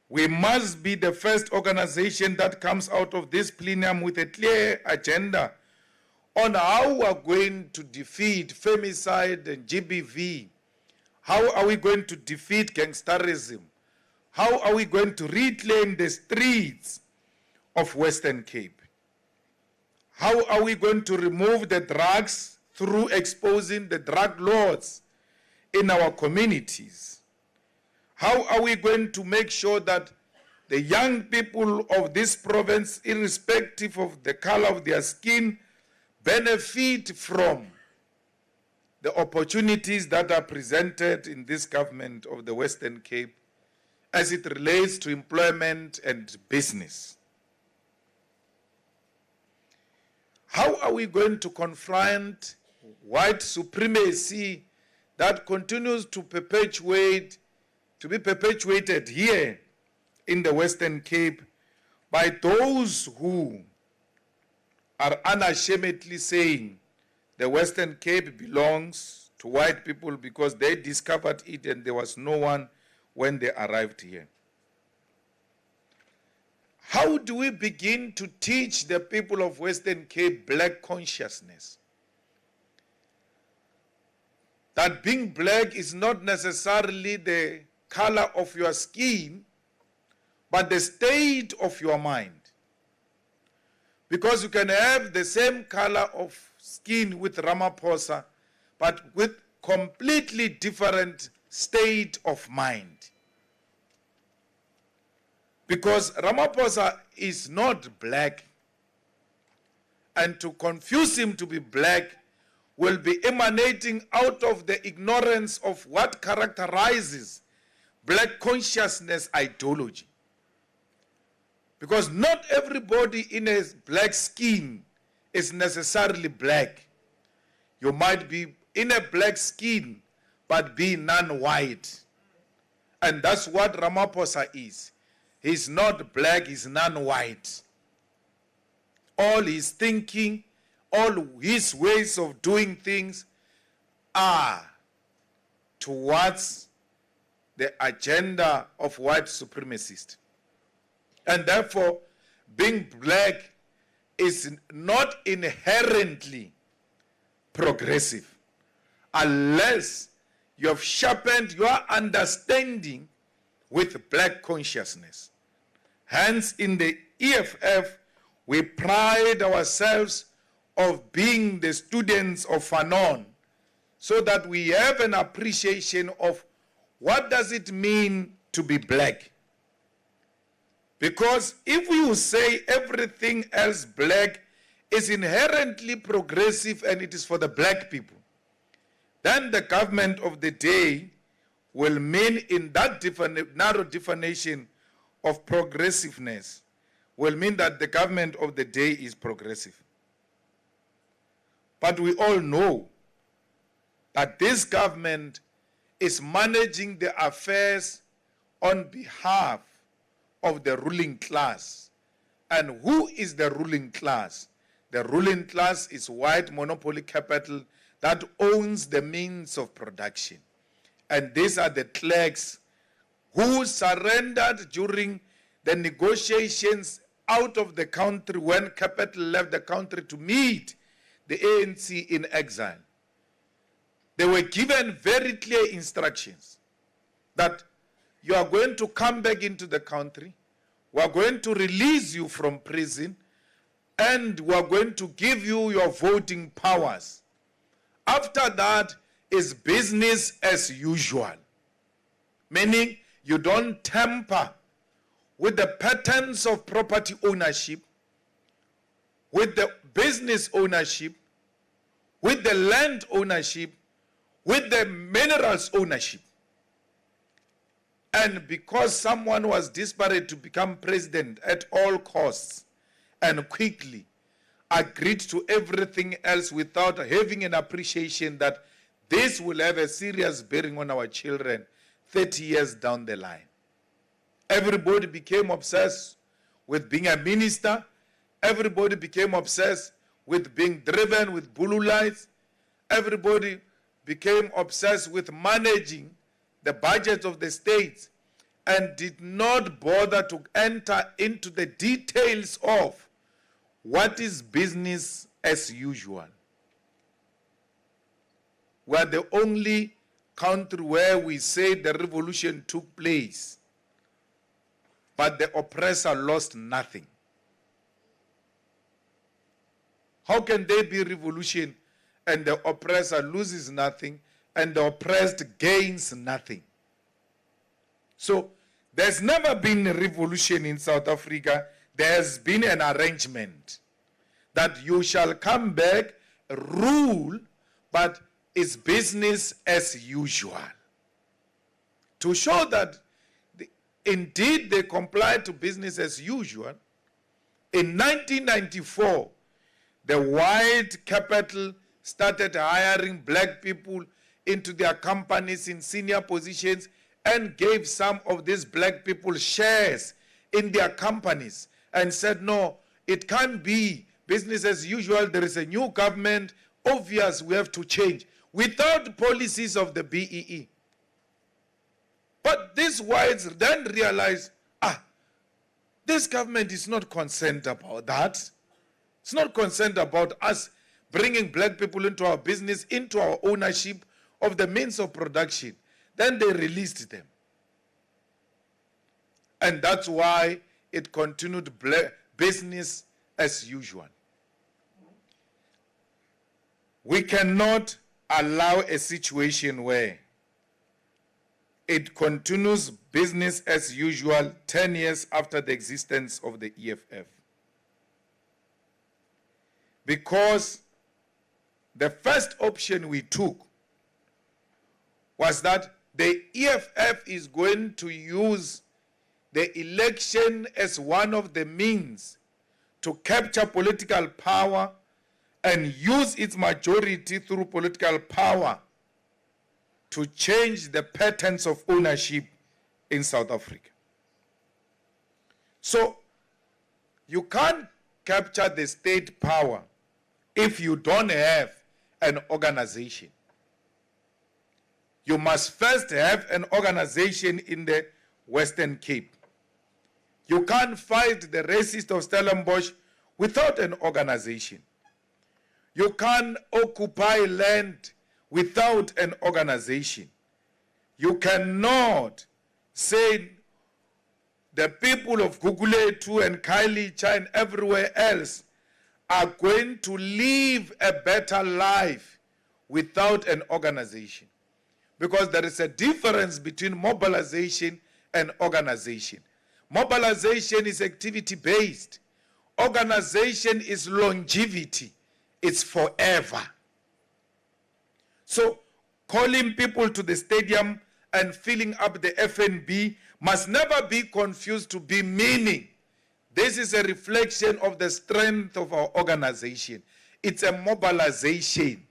We must be the first organization that comes out of this plenum with a clear agenda on how we are going to defeat femicide and GBV. How are we going to defeat gangsterism? How are we going to reclaim the streets of Western Cape? How are we going to remove the drugs through exposing the drug lords in our communities? How are we going to make sure that the young people of this province, irrespective of the color of their skin, benefit from the opportunities that are presented in this government of the Western Cape as it relates to employment and business? How are we going to confront white supremacy that continues to be perpetuated here in the Western Cape by those who are unashamedly saying the Western Cape belongs to white people because they discovered it and there was no one when they arrived here? How do we begin to teach the people of Western Cape black consciousness? That being black is not necessarily the color of your skin, but the state of your mind. Because you can have the same color of skin with Ramaphosa, but with completely different state of mind. Because Ramaphosa is not black, and to confuse him to be black will be emanating out of the ignorance of what characterizes black consciousness ideology. Because not everybody in a black skin is necessarily black. You might be in a black skin, but be non-white. And that's what Ramaphosa is. He's not black, he's non-white. All his thinking, all his ways of doing things are towards the agenda of white supremacists. And therefore, being black is not inherently progressive unless you have sharpened your understanding with black consciousness. Hence, in the EFF, we pride ourselves of being the students of Fanon, so that we have an appreciation of what does it mean to be black. Because if you say everything else black is inherently progressive and it is for the black people, then the government of the day will mean, in that narrow definition of progressiveness, will mean that the government of the day is progressive. But we all know that this government is managing the affairs on behalf of the ruling class. And who is the ruling class? The ruling class is white monopoly capital that owns the means of production. And these are the clerks who surrendered during the negotiations out of the country when capital left the country to meet the ANC in exile. They were given very clear instructions that you are going to come back into the country, we are going to release you from prison, and we are going to give you your voting powers. After that is business as usual, meaning you don't tamper with the patterns of property ownership, with the business ownership, with the land ownership, with the minerals ownership. And because someone was desperate to become president at all costs and quickly agreed to everything else without having an appreciation that this will have a serious bearing on our children 30 years down the line. Everybody became obsessed with being a minister. Everybody became obsessed with being driven with blue lights. Everybody became obsessed with managing the budget of the state and did not bother to enter into the details of what is business as usual. We are the only country where we say the revolution took place, but the oppressor lost nothing. How can there be revolution and the oppressor loses nothing and the oppressed gains nothing? So there's never been a revolution in South Africa. There has been an arrangement that you shall come back, rule, but it's business as usual. To show that indeed they complied to business as usual, in 1994, the white capital started hiring black people into their companies in senior positions and gave some of these black people shares in their companies and said, no, it can't be business as usual. There is a new government. Obvious, we have to change without policies of the BEE. But these whites then realized, this government is not concerned about that. It's not concerned about us bringing black people into our business, into our ownership of the means of production. Then they released them. And that's why it continued business as usual. We cannot allow a situation where it continues business as usual 10 years after the existence of the EFF. Because the first option we took was that the EFF is going to use the election as one of the means to capture political power and use its majority through political power to change the patterns of ownership in South Africa. So you can't capture the state power if you don't have an organization. You must first have an organization in the Western Cape. You can't fight the racists of Stellenbosch without an organization. You can't occupy land without an organization. You cannot say the people of Guguletu and Khayelitsha and everywhere else are going to live a better life without an organization. Because there is a difference between mobilization and organization. Mobilization is activity-based. Organization is longevity. It's forever. So calling people to the stadium and filling up the FNB must never be confused to be meaning. This is a reflection of the strength of our organization. It's a mobilization.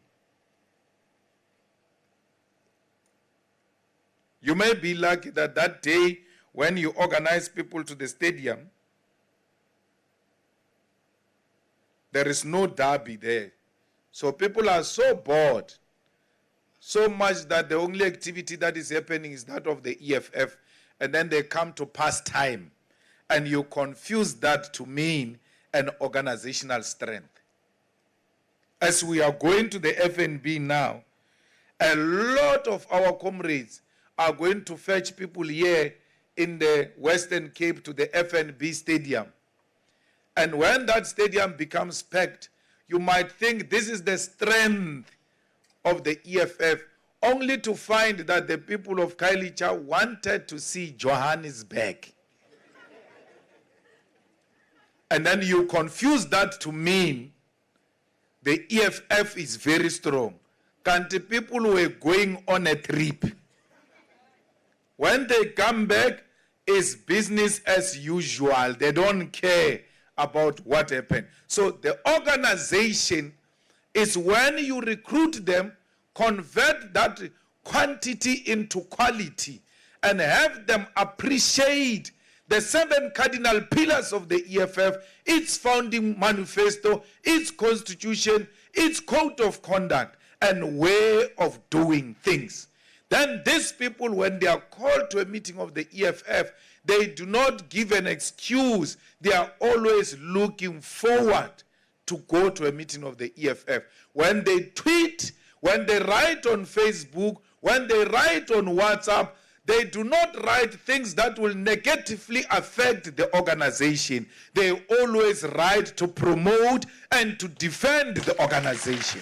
You may be lucky that that day when you organize people to the stadium, there is no derby there. So people are so bored, so much that the only activity that is happening is that of the EFF, and then they come to pass time. and you confuse that to mean an organizational strength. As we are going to the FNB now, a lot of our comrades are going to fetch people here in the Western Cape to the FNB stadium. And when that stadium becomes packed, you might think this is the strength of the EFF, only to find that the people of Kailicha wanted to see Johannesburg. And then you confuse that to mean the EFF is very strong. Country people were going on a trip. When they come back, it's business as usual. They don't care about what happened. So the organization is when you recruit them, convert that quantity into quality, and have them appreciate the 7 cardinal pillars of the EFF, its founding manifesto, its constitution, its code of conduct, and way of doing things. Then these people, when they are called to a meeting of the EFF, they do not give an excuse. They are always looking forward to go to a meeting of the EFF. When they tweet, when they write on Facebook, when they write on WhatsApp, they do not write things that will negatively affect the organization. They always write to promote and to defend the organization.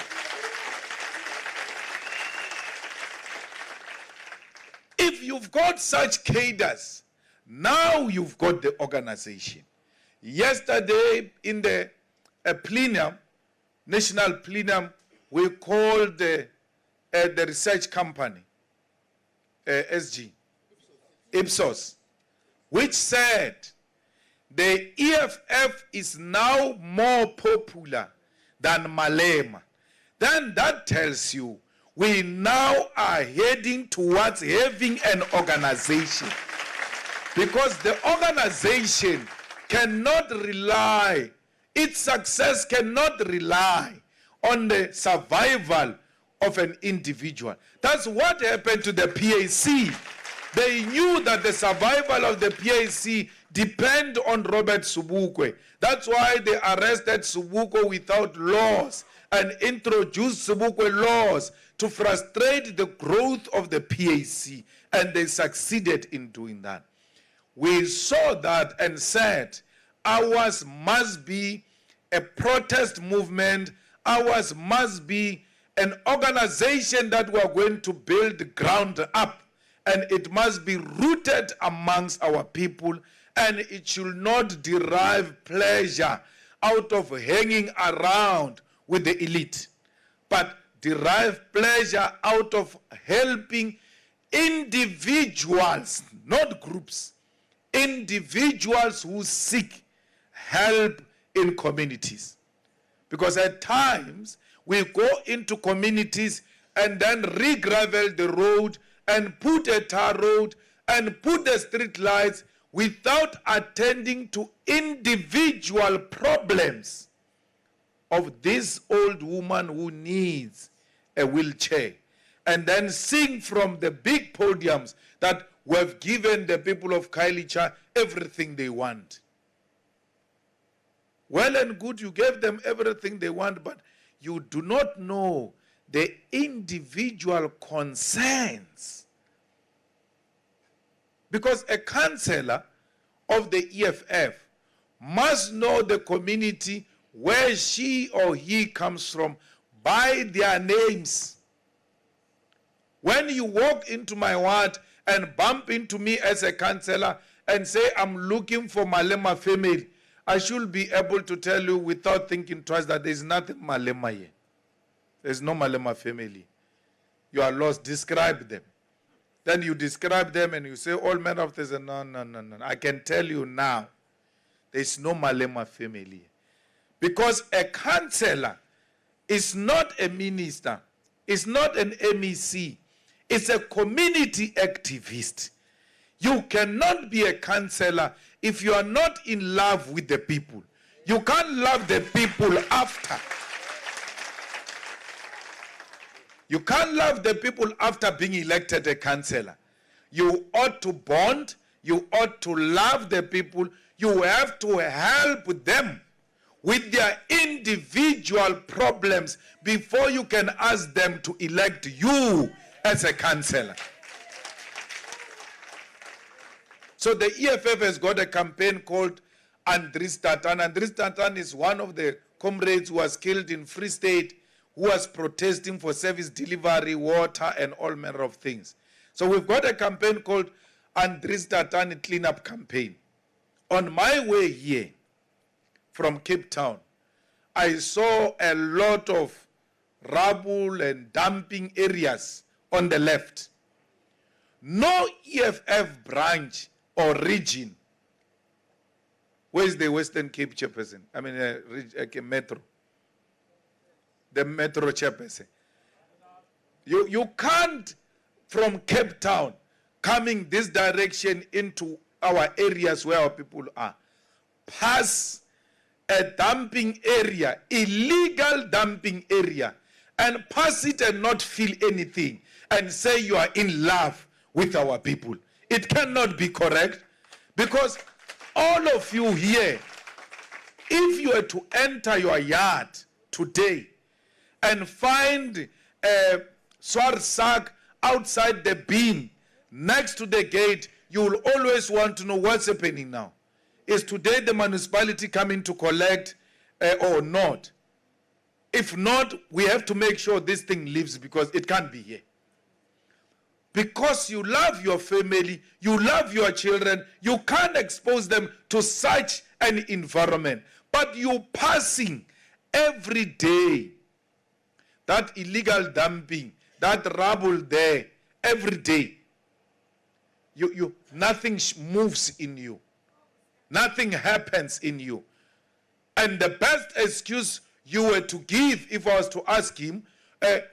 If you've got such cadres, now you've got the organization. Yesterday in the plenum, national plenum, we called the research company, SG, Ipsos, which said the EFF is now more popular than Malema. Then that tells you we now are heading towards having an organization. Because the organization cannot rely, its success cannot rely on the survival of an individual. That's what happened to the PAC. They knew that the survival of the PAC depend on Robert Sobukwe. That's why they arrested Sobukwe without laws and introduced Sobukwe laws to frustrate the growth of the PAC, and they succeeded in doing that. We saw that and said, ours must be a protest movement, ours must be an organization that we are going to build ground up, and it must be rooted amongst our people, and it should not derive pleasure out of hanging around with the elite, but derive pleasure out of helping individuals, not groups, individuals who seek help in communities. Because at times, we go into communities and then re-gravel the road and put a tar road and put the street lights without attending to individual problems of this old woman who needs a wheelchair, and then sing from the big podiums that we have given the people of Kailicha everything they want. Well and good, you gave them everything they want, but you do not know the individual concerns. Because a councillor of the EFF must know the community where she or he comes from by their names. When you walk into my ward and bump into me as a councillor and say, I'm looking for Malema family, I should be able to tell you without thinking twice that there's nothing Malema here. There's no Malema family. You are lost. Describe them. Then you describe them and you say all manner of things. No. I can tell you now, there's no Malema family. Because a councillor is not a minister, is not an MEC, it's a community activist. You cannot be a councillor if you are not in love with the people. You can't love the people after. You can't love the people after being elected a councillor. You ought to bond, you ought to love the people, You have to help them with their individual problems before you can ask them to elect you as a councillor. So the EFF has got a campaign called Andries Tatan. Andries Tatan is one of the comrades who was killed in Free State, who was protesting for service delivery, water, and all manner of things. So we've got a campaign called Andries Tatan Cleanup Campaign. On my way here from Cape Town, I saw a lot of rubble and dumping areas on the left. No EFF branch or region. Where's the Western Cape chairperson? I mean, Metro. The Metro chairperson. You can't, from Cape Town, coming this direction into our areas where our people are, pass a dumping area, illegal dumping area, and pass it and not feel anything, and say you are in love with our people. It cannot be correct, because all of you here, if you were to enter your yard today and find a swar sack outside the bin next to the gate, you will always want to know what's happening now. Is today the municipality coming to collect or not? If not, we have to make sure this thing lives, because it can't be here. Because you love your family, you love your children, you can't expose them to such an environment. But you passing every day that illegal dumping, that rubble there, every day. Nothing moves in you. Nothing happens in you. And the best excuse you were to give, if I was to ask him,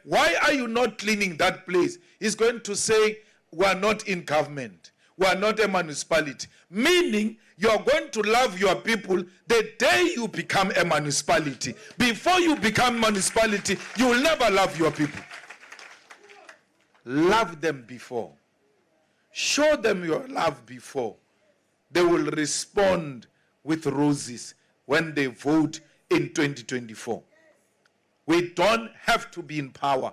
why are you not cleaning that place? He's going to say, we are not in government. We are not a municipality. Meaning, you are going to love your people the day you become a municipality. Before you become municipality, you will never love your people. Love them before. Show them your love before. They will respond with roses when they vote in 2024. We don't have to be in power.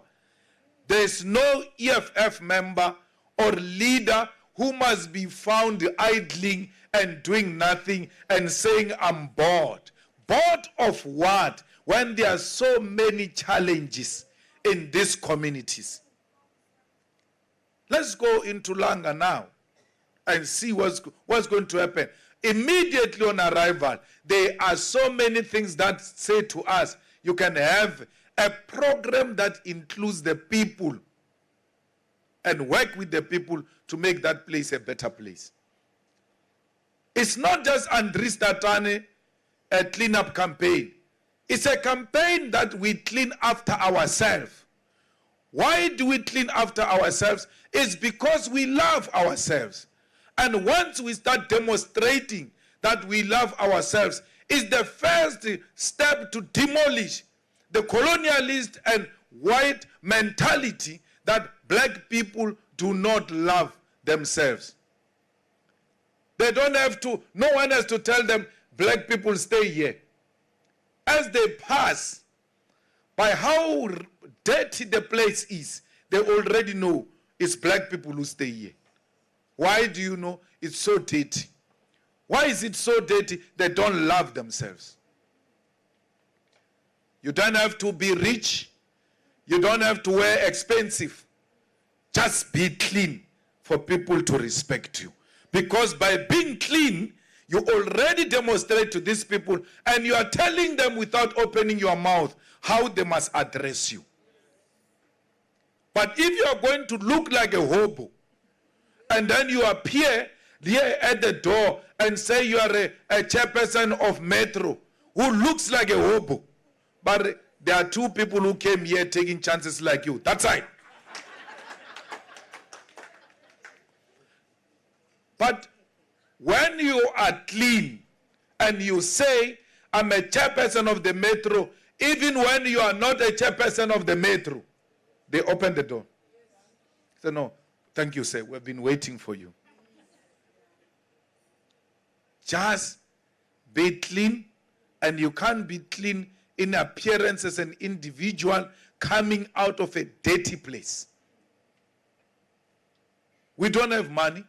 There is no EFF member or leader who must be found idling and doing nothing and saying, I'm bored. Bored of what? When there are so many challenges in these communities. Let's go into Langa now and see what's going to happen. Immediately on arrival, there are so many things that say to us, you can have a program that includes the people and work with the people to make that place a better place. It's not just Andries Tatane, a cleanup campaign. It's a campaign that we clean after ourselves. Why do we clean after ourselves? It's because we love ourselves. And once we start demonstrating that we love ourselves, it's the first step to demolish the colonialist and white mentality that black people do not love themselves. They don't have to, no one has to tell them, black people stay here. As they pass, by how dirty the place is, they already know it's black people who stay here. Why do you know it's so dirty? Why is it so dirty? They don't love themselves. You don't have to be rich. You don't have to wear expensive. Just be clean for people to respect you. Because by being clean, you already demonstrate to these people and you are telling them without opening your mouth how they must address you. But if you are going to look like a hobo and then you appear here at the door and say you are a chairperson of Metro who looks like a hobo, but there are two people who came here taking chances like you. That's right. But when you are clean and you say, I'm a chairperson of the Metro, even when you are not a chairperson of the Metro, they open the door. So no, thank you, sir. We've been waiting for you. Just be clean, and you can't be clean in appearance as an individual coming out of a dirty place. We don't have money.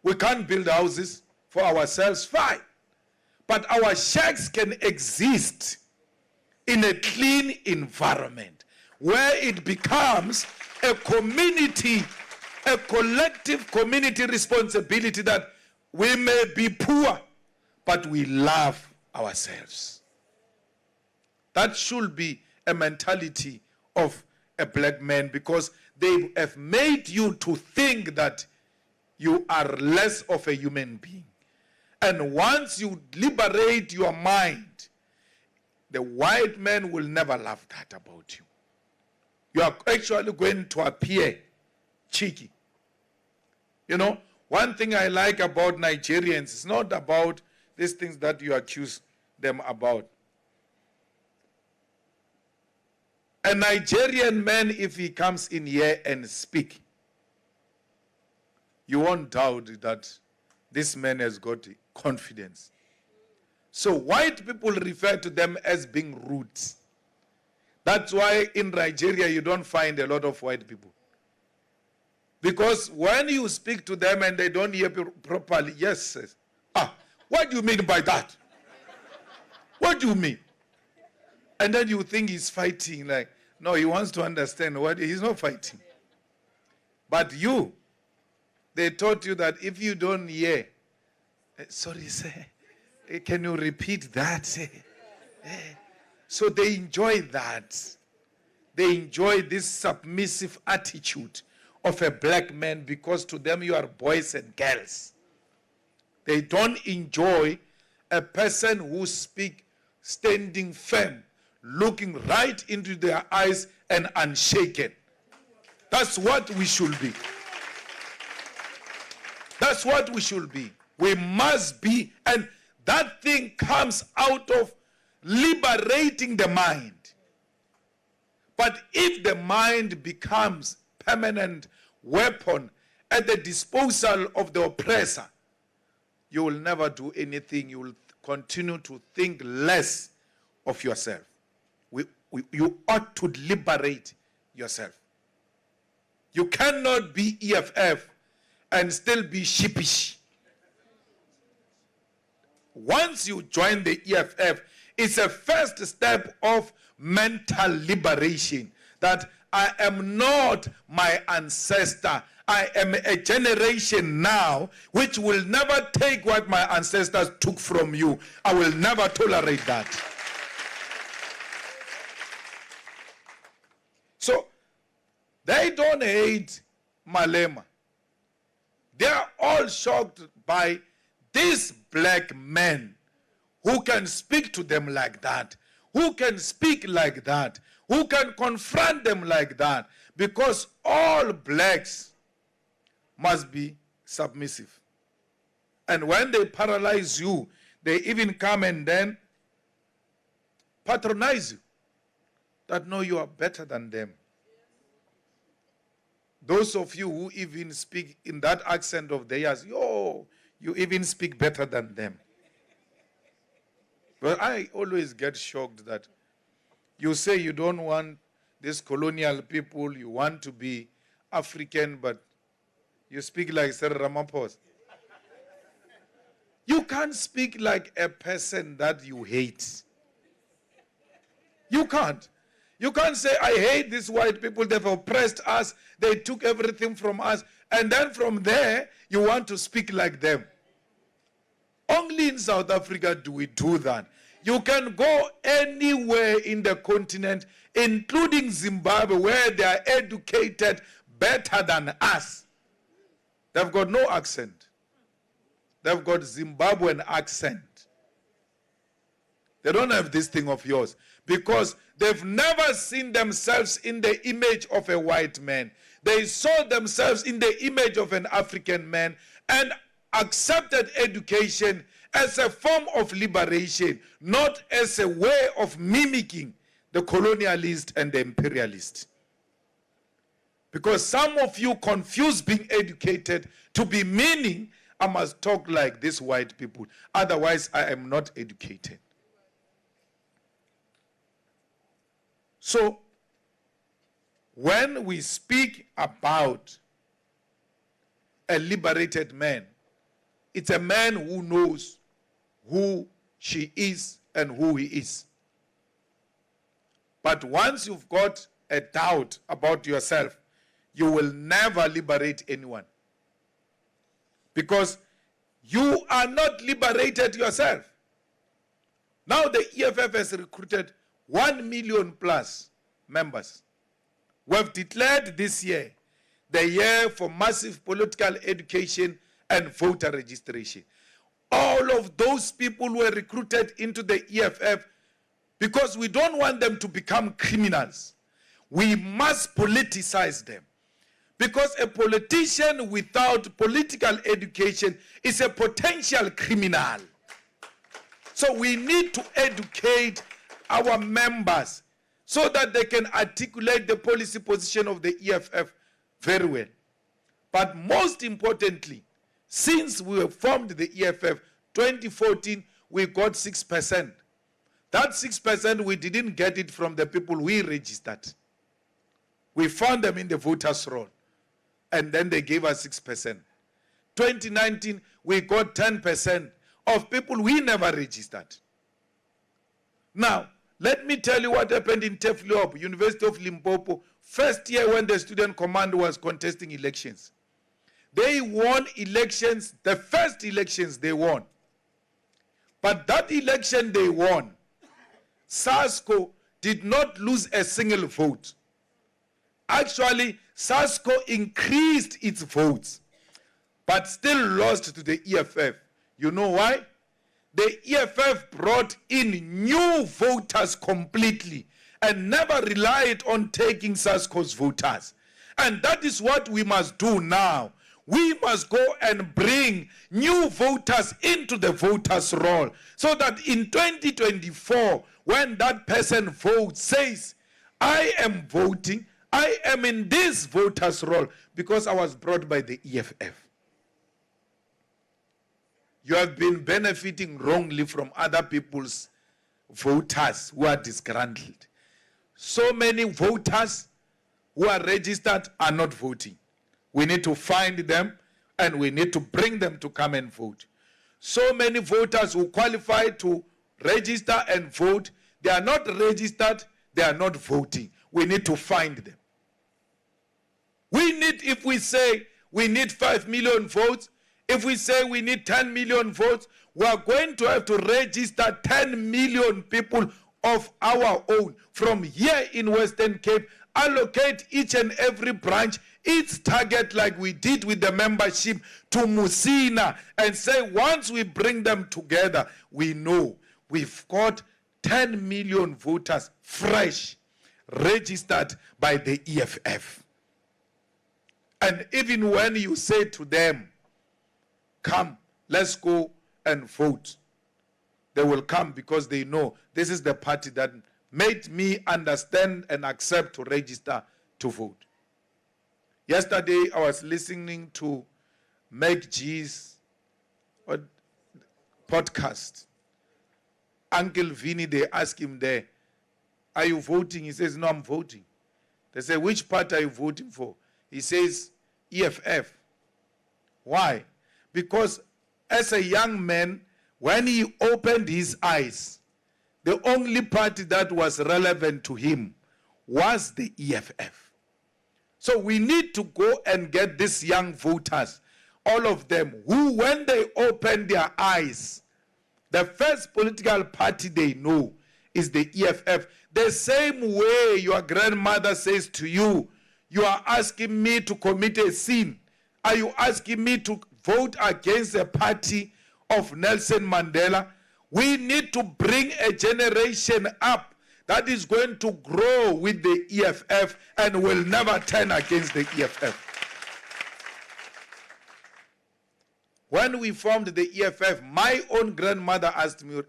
We can't build houses for ourselves, fine. But our shacks can exist in a clean environment where it becomes a community, a collective community responsibility that we may be poor, but we love ourselves. That should be a mentality of a black man, because they have made you to think that you are less of a human being. And once you liberate your mind, the white man will never love that about you. You are actually going to appear cheeky. You know, one thing I like about Nigerians is not about these things that you accuse them about. A Nigerian man, if he comes in here and speak, you won't doubt that this man has got confidence. So white people refer to them as being rude. That's why in Nigeria you don't find a lot of white people. Because when you speak to them and they don't hear properly, yes, what do you mean by that? What do you mean? And then you think he's fighting, like, no, he wants to understand what he's not fighting. But you, they taught you that if you don't hear, sorry, sir, can you repeat that? So they enjoy that. They enjoy this submissive attitude of a black man, because to them you are boys and girls. They don't enjoy a person who speaks standing firm, looking right into their eyes and unshaken. That's what we should be. That's what we should be. We must be, and that thing comes out of liberating the mind. But if the mind becomes permanent weapon at the disposal of the oppressor, you will never do anything. You will continue to think less of yourself. You ought to liberate yourself. You cannot be EFF and still be sheepish. Once you join the EFF, it's a first step of mental liberation, that I am not my ancestor. I am a generation now which will never take what my ancestors took from you. I will never tolerate that. So, they don't hate Malema. They are all shocked by this black man who can speak to them like that, who can speak like that, who can confront them like that, because all blacks must be submissive. And when they paralyze you, they even come and then patronize you, that no, you are better than them. Those of you who even speak in that accent of theirs, yo, you even speak better than them. But I always get shocked that you say you don't want these colonial people, you want to be African, but you speak like Sir Ramaphosa. You can't speak like a person that you hate. You can't. You can't say, I hate these white people, they've oppressed us, they took everything from us, and then from there, you want to speak like them. Only in South Africa do we do that. You can go anywhere in the continent, including Zimbabwe, where they are educated better than us. They've got no accent. They've got Zimbabwean accent. They don't have this thing of yours, because they've never seen themselves in the image of a white man. They saw themselves in the image of an African man and accepted education as a form of liberation, not as a way of mimicking the colonialist and the imperialist. Because some of you confuse being educated to be meaning I must talk like these white people. Otherwise, I am not educated. So, when we speak about a liberated man, it's a man who knows who she is and who he is. But once you've got a doubt about yourself, you will never liberate anyone. Because you are not liberated yourself. Now the EFF has recruited 1 million plus members. We have declared this year the year for massive political education and voter registration. All of those people were recruited into the EFF because we don't want them to become criminals. We must politicize them. Because a politician without political education is a potential criminal. So we need to educate our members so that they can articulate the policy position of the EFF very well. But most importantly, since we have formed the EFF, 2014, we got 6%. That 6%, we didn't get it from the people we registered. We found them in the voters' roll, and then they gave us 6%. 2019, we got 10% of people we never registered. Now, let me tell you what happened in Tefliop, University of Limpopo, first year when the student command was contesting elections. They won elections, the first elections they won. But that election they won, SASCO did not lose a single vote. Actually, SASCO increased its votes, but still lost to the EFF. You know why? The EFF brought in new voters completely and never relied on taking SASCO's voters. And that is what we must do now. We must go and bring new voters into the voters' roll so that in 2024, when that person votes, says, I am voting, I am in this voters' roll because I was brought by the EFF. You have been benefiting wrongly from other people's voters who are disgruntled. So many voters who are registered are not voting. We need to find them and we need to bring them to come and vote. So many voters who qualify to register and vote, they are not registered, they are not voting. We need to find them. We need, if we say we need 5 million votes, if we say we need 10 million votes, we are going to have to register 10 million people of our own from here in Western Cape, allocate each and every branch its target like we did with the membership to Musina and say once we bring them together, we know we've got 10 million voters fresh, registered by the EFF. And even when you say to them, come, let's go and vote, they will come because they know this is the party that made me understand and accept to register to vote. Yesterday, I was listening to Meg G's podcast. Uncle Vinny, they ask him there, are you voting? He says, no, I'm voting. They say, which party are you voting for? He says, EFF. Why? Because as a young man, when he opened his eyes, the only party that was relevant to him was the EFF. So we need to go and get these young voters, all of them, who when they open their eyes, the first political party they know is the EFF. The same way your grandmother says to you, you are asking me to commit a sin. Are you asking me to vote against the party of Nelson Mandela? We need to bring a generation up that is going to grow with the EFF and will never turn against the EFF. When we formed the EFF, my own grandmother asked me,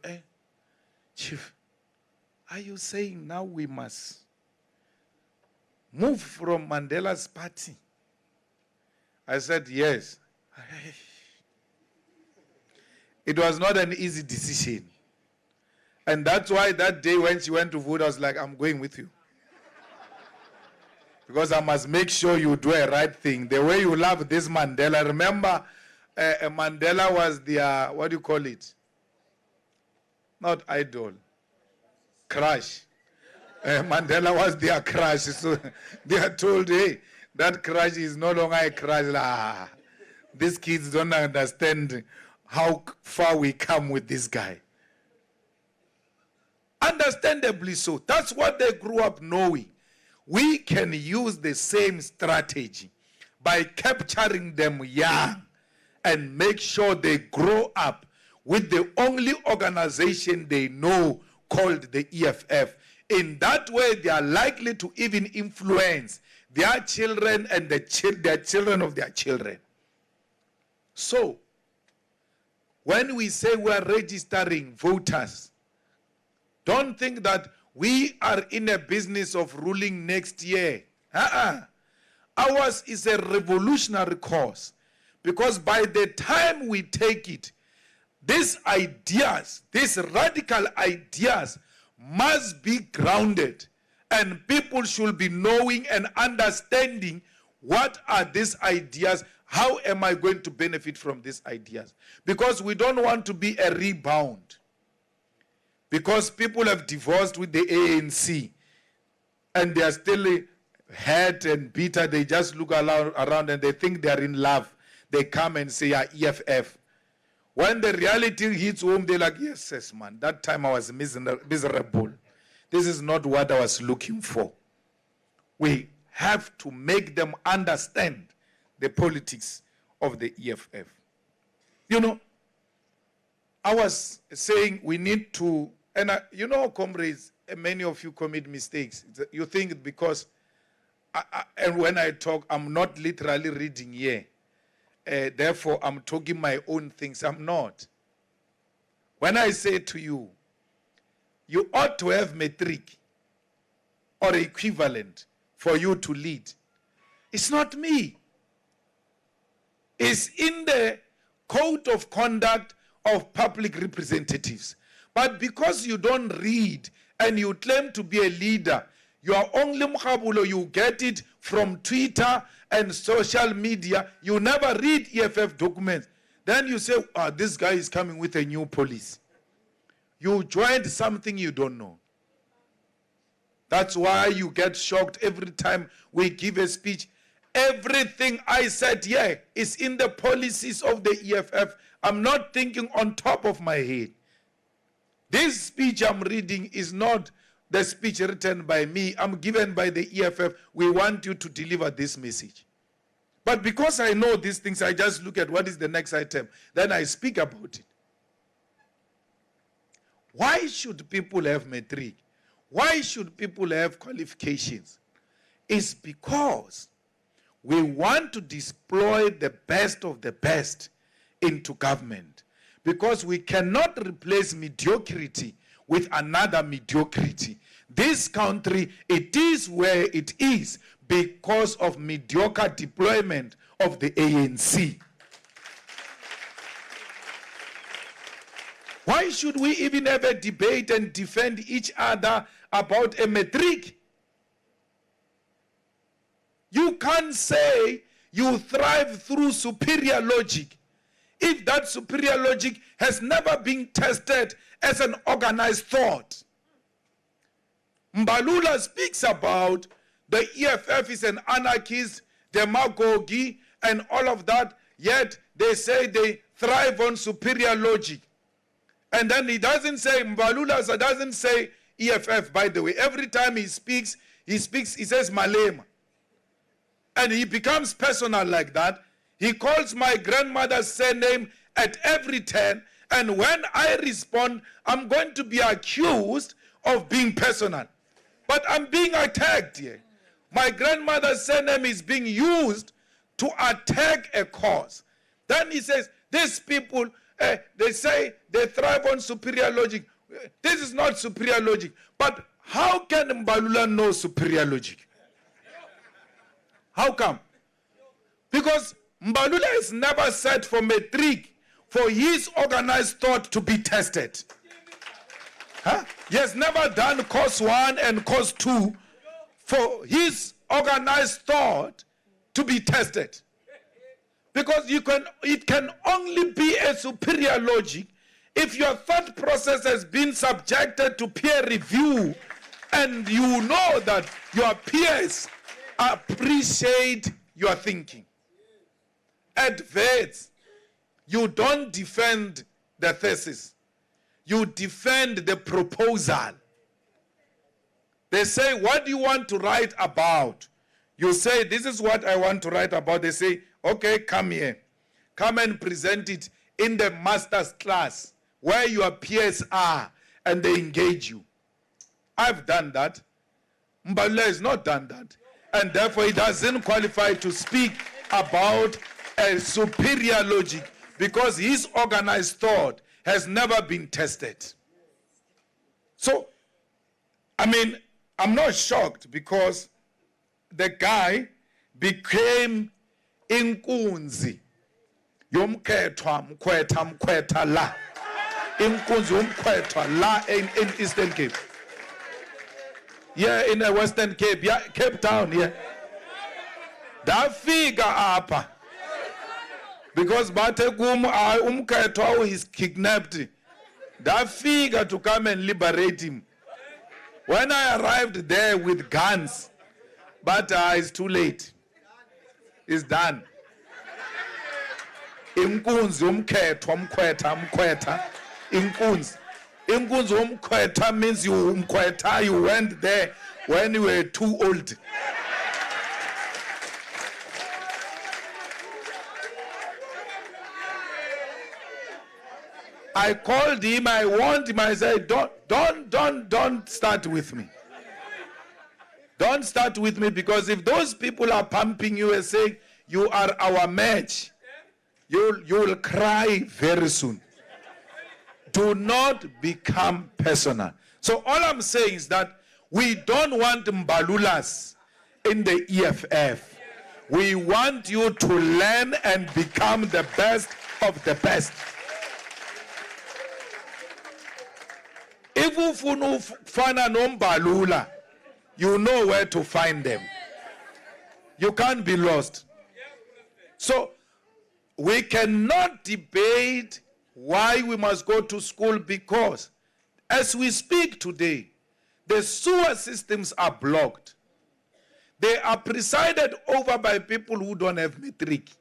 Chief, are you saying now we must move from Mandela's party? I said, yes. It was not an easy decision. And that's why that day when she went to vote, I was like, I'm going with you. Because I must make sure you do a right thing. The way you love this Mandela, remember, Mandela was their, what do you call it? Not idol. Crush. Mandela was their crush. So they are told, hey, that crush is no longer a crush. These kids don't understand how far we come with this guy. Understandably so. That's what they grew up knowing. We can use the same strategy by capturing them young and make sure they grow up with the only organization they know called the EFF. In that way, they are likely to even influence their children and their children of their children. So, when we say we are registering voters, don't think that we are in a business of ruling next year. Ours is a revolutionary cause. Because by the time we take it, these ideas, these radical ideas must be grounded. And people should be knowing and understanding what are these ideas, how am I going to benefit from these ideas. Because we don't want to be a rebound. Because people have divorced with the ANC and they are still hurt and bitter. They just look around and they think they are in love. They come and say, EFF. When the reality hits home, they're like, yes, man, that time I was miserable. This is not what I was looking for. We have to make them understand the politics of the EFF. You know, I was saying we need to, and you know, comrades, many of you commit mistakes. You think because, and when I talk, I'm not literally reading here. Therefore, I'm talking my own things. I'm not. When I say to you, you ought to have metric or equivalent for you to lead, it's not me. It's in the code of conduct of public representatives. But because you don't read and you claim to be a leader, you are only mkhabulo, you get it from Twitter and social media. You never read EFF documents. Then you say, this guy is coming with a new policy. You joined something you don't know. That's why you get shocked every time we give a speech. Everything I said here is in the policies of the EFF. I'm not thinking on top of my head. This speech I'm reading is not the speech written by me. I'm given by the EFF. We want you to deliver this message. But because I know these things, I just look at what is the next item. Then I speak about it. Why should people have metric? Why should people have qualifications? It's because we want to deploy the best of the best into government. Because we cannot replace mediocrity with another mediocrity. This country, it is where it is because of mediocre deployment of the ANC. Why should we even have a debate and defend each other about a metric? You can't say you thrive through superior logic if that superior logic has never been tested as an organized thought. Mbalula speaks about the EFF is an anarchist, demagogy, and all of that, yet they say they thrive on superior logic. And then he doesn't say, Mbalula doesn't say EFF, by the way. Every time he speaks, he says Malema. And he becomes personal like that. He calls my grandmother's surname at every turn. And when I respond, I'm going to be accused of being personal. But I'm being attacked here. My grandmother's surname is being used to attack a cause. Then he says, these people, they say they thrive on superior logic. This is not superior logic. But how can Mbalula know superior logic? How come? Because Mbalula has never said for metric for his organized thought to be tested. Huh? He has never done course 1 and course 2 for his organized thought to be tested. Because it can only be a superior logic if your thought process has been subjected to peer review and you know that your peers appreciate your thinking. At VETS, you don't defend the thesis. You defend the proposal. They say, what do you want to write about? You say, this is what I want to write about. They say, okay, come here. Come and present it in the master's class where your peers are and they engage you. I've done that. Mbalula has not done that. And therefore, he doesn't qualify to speak about a superior logic because his organized thought has never been tested. So, I mean, I'm not shocked because the guy became inkunzi yomkhethwa mkhwetha la. Inkunzi yomkhwetha la in Eastern Cape. Yeah, in the Western Cape, yeah, Cape Town, yeah. Dafika apa. Because Bategum umkhethwa is kidnapped. Dafika to come and liberate him. When I arrived there with guns, but it's too late. It's done. Inkunzi umkhethwa mkhwetha. Inkunzi. Inkunzi umkhwetha means you went there when you were too old. I called him, I warned him, I said, don't start with me. Don't start with me, because if those people are pumping you and saying, you are our match, you will cry very soon. Do not become personal. So all I'm saying is that we don't want Mbalulas in the EFF. We want you to learn and become the best of the best. If ufuna ufana nombalula, you know where to find them. You can't be lost. So we cannot debate why we must go to school, because as we speak today, the sewer systems are blocked. They are presided over by people who don't have matric.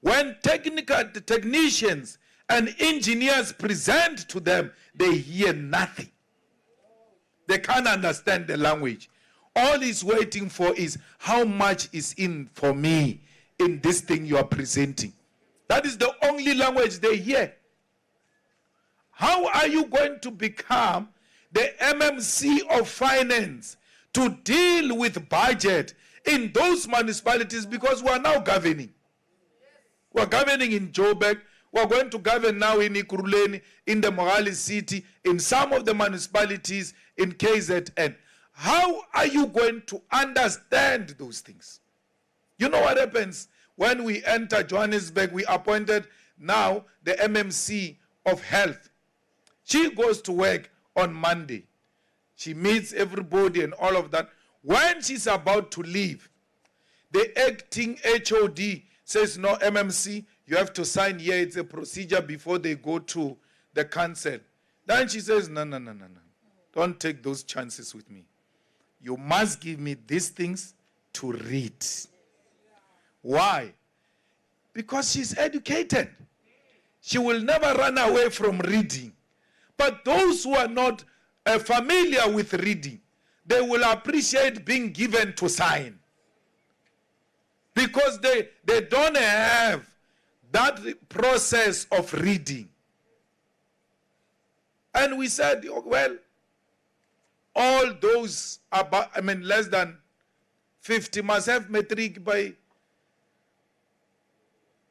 When technicians and engineers present to them, they hear nothing. They can't understand the language. All he's waiting for is how much is in for me in this thing you are presenting. That is the only language they hear. How are you going to become the MMC of finance to deal with budget in those municipalities? Because we are now governing. We are governing in Joburg. We are going to govern now in Ikuruleni, in the Mohali city, in some of the municipalities in KZN. How are you going to understand those things? You know what happens when we enter Johannesburg? We appointed now the MMC of health. She goes to work on Monday. She meets everybody and all of that. When she's about to leave, the acting HOD says, no, MMC, you have to sign here. It's a procedure before they go to the council. Then she says, no. Don't take those chances with me. You must give me these things to read. Why? Because she's educated. She will never run away from reading. But those who are not familiar with reading, they will appreciate being given to sign. Because they don't have that process of reading. And we said, well, all those about, less than 50 must have matric by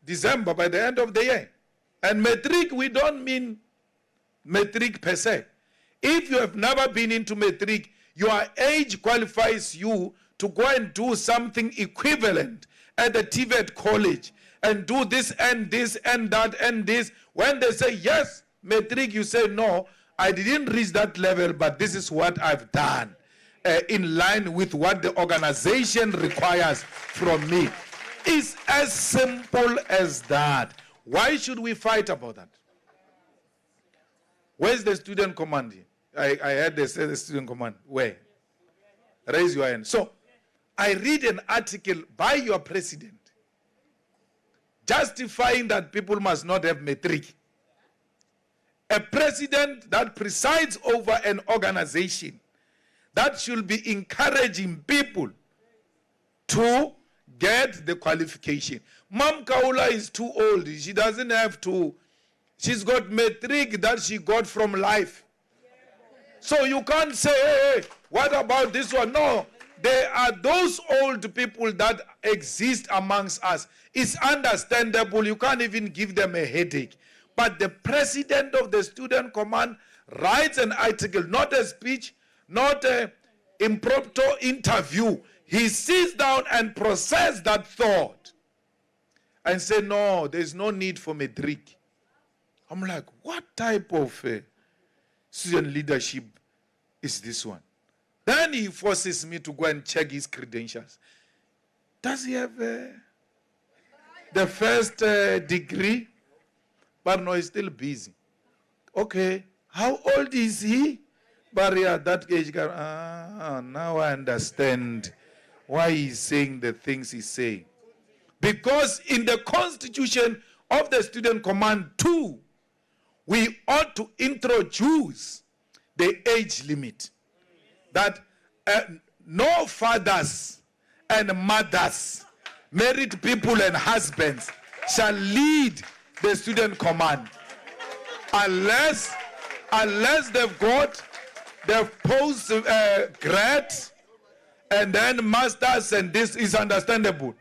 December, by the end of the year. And matric, we don't mean matric per se. If you have never been into matric, your age qualifies you to go and do something equivalent at the TVET college and do this and this and that and this. When they say yes, matric, you say no, I didn't reach that level, but this is what I've done in line with what the organization requires from me. It's as simple as that. Why should we fight about that? Where's the student command here? I heard they say the student command. Where? Raise your hand. So, I read an article by your president justifying that people must not have matric. A president that presides over an organization that should be encouraging people to get the qualification. Mam Kaula is too old. She doesn't have to. She's got matric that she got from life. So you can't say, hey, what about this one? No, there are those old people that exist amongst us. It's understandable. You can't even give them a headache. But the president of the student command writes an article, not a speech, not an impromptu interview. He sits down and processes that thought and say, no, there's no need for matric. I'm like, what type of student leadership is this one? Then he forces me to go and check his credentials. Does he have the first degree? But no, he's still busy. Okay, how old is he? But yeah, that age, now I understand why he's saying the things he's saying. Because in the constitution of the student command too, we ought to introduce the age limit. That no fathers and mothers, married people and husbands shall lead the student command unless they've got the post-grad and then masters, and this is understandable.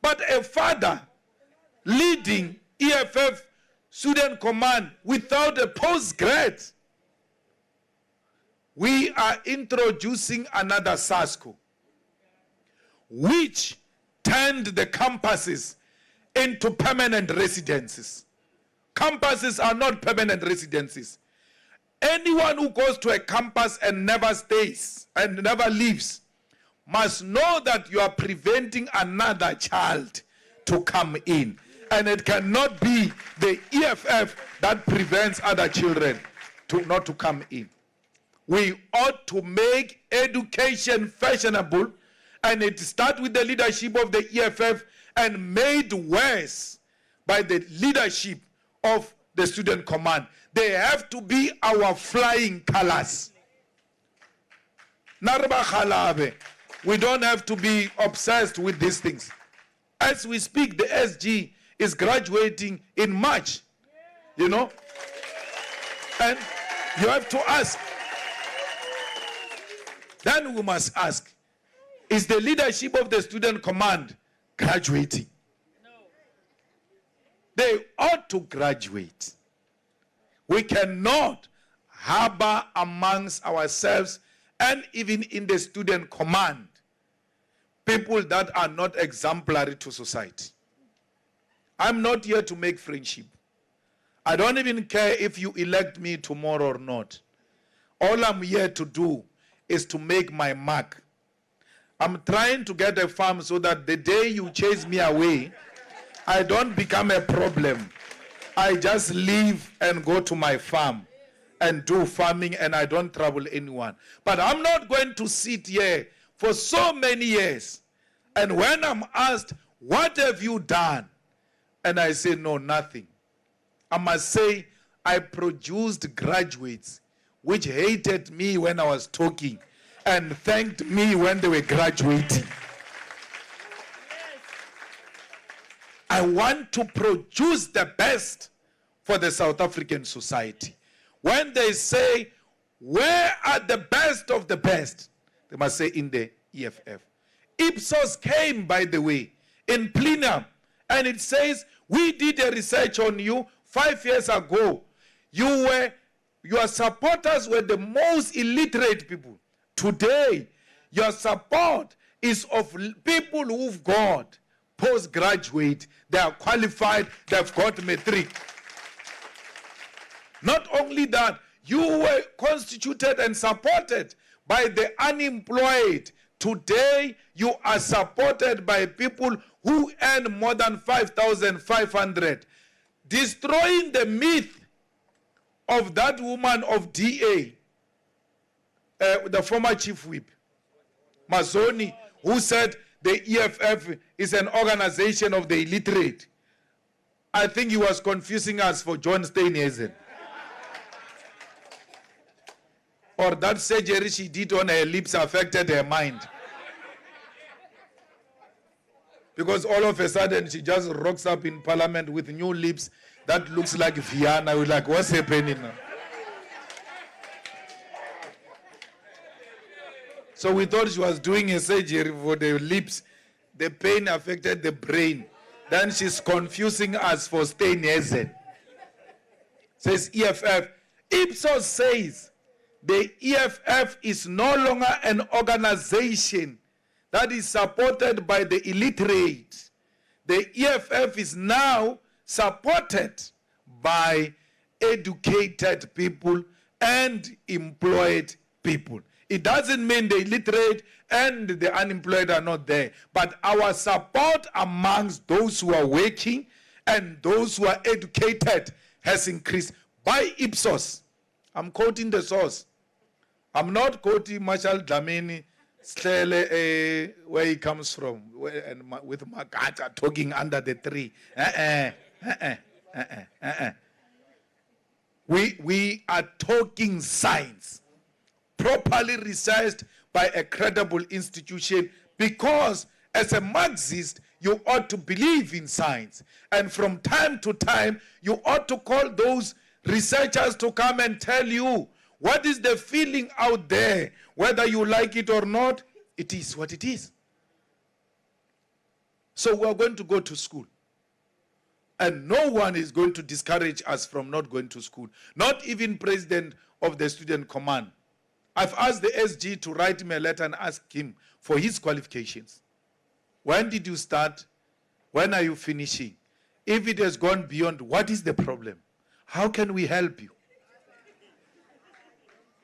But a father leading EFF student command without a post-grad, we are introducing another SASCO, which turned the campuses into permanent residences. Campuses are not permanent residences. Anyone who goes to a campus and never stays and never leaves must know that you are preventing another child to come in. And it cannot be the EFF that prevents other children not to come in. We ought to make education fashionable, and it starts with the leadership of the EFF and made worse by the leadership of the student command. They have to be our flying colors. We don't have to be obsessed with these things. As we speak, the SG is graduating in March, you know, and you have to ask. Then we must ask, is the leadership of the student command graduating? No. They ought to graduate. We cannot harbor amongst ourselves and even in the student command people that are not exemplary to society. I'm not here to make friendship. I don't even care if you elect me tomorrow or not. All I'm here to do is to make my mark. I'm trying to get a farm so that the day you chase me away, I don't become a problem. I just leave and go to my farm and do farming, and I don't trouble anyone. But I'm not going to sit here for so many years. And when I'm asked, what have you done? And I say, no, nothing. I must say, I produced graduates which hated me when I was talking and thanked me when they were graduating. I want to produce the best for the South African society. When they say, where are the best of the best? They must say in the EFF. Ipsos came, by the way, in Plenum, and it says, we did a research on you 5 years ago. Your supporters were the most illiterate people. Today, your support is of people who've got postgraduate, they are qualified, they've got matric. Not only that, you were constituted and supported by the unemployed. Today, you are supported by people who earn more than 5,500. Destroying the myth of that woman of DA, the former chief whip, Mazzoni, who said the EFF is an organization of the illiterate. I think he was confusing us for John Steenhuisen. Or that surgery she did on her lips affected her mind. Because all of a sudden she just rocks up in parliament with new lips that looks like Vienna. We're like, what's happening now? So we thought she was doing a surgery for the lips. The pain affected the brain. Then she's confusing us for Steenhuisen. Says EFF. Ipsos says the EFF is no longer an organization that is supported by the illiterate. The EFF is now supported by educated people and employed people. It doesn't mean the illiterate and the unemployed are not there, but our support amongst those who are working and those who are educated has increased by Ipsos. I'm quoting the source. I'm not quoting Marshall Dlamini, where he comes from, with Makata talking under the tree. We are talking science, properly researched by a credible institution, because as a Marxist, you ought to believe in science. And from time to time, you ought to call those researchers to come and tell you what is the feeling out there. Whether you like it or not, it is what it is. So we are going to go to school. And no one is going to discourage us from not going to school. Not even president of the student command. I've asked the SG to write me a letter and ask him for his qualifications. When did you start? When are you finishing? If it has gone beyond, what is the problem? How can we help you?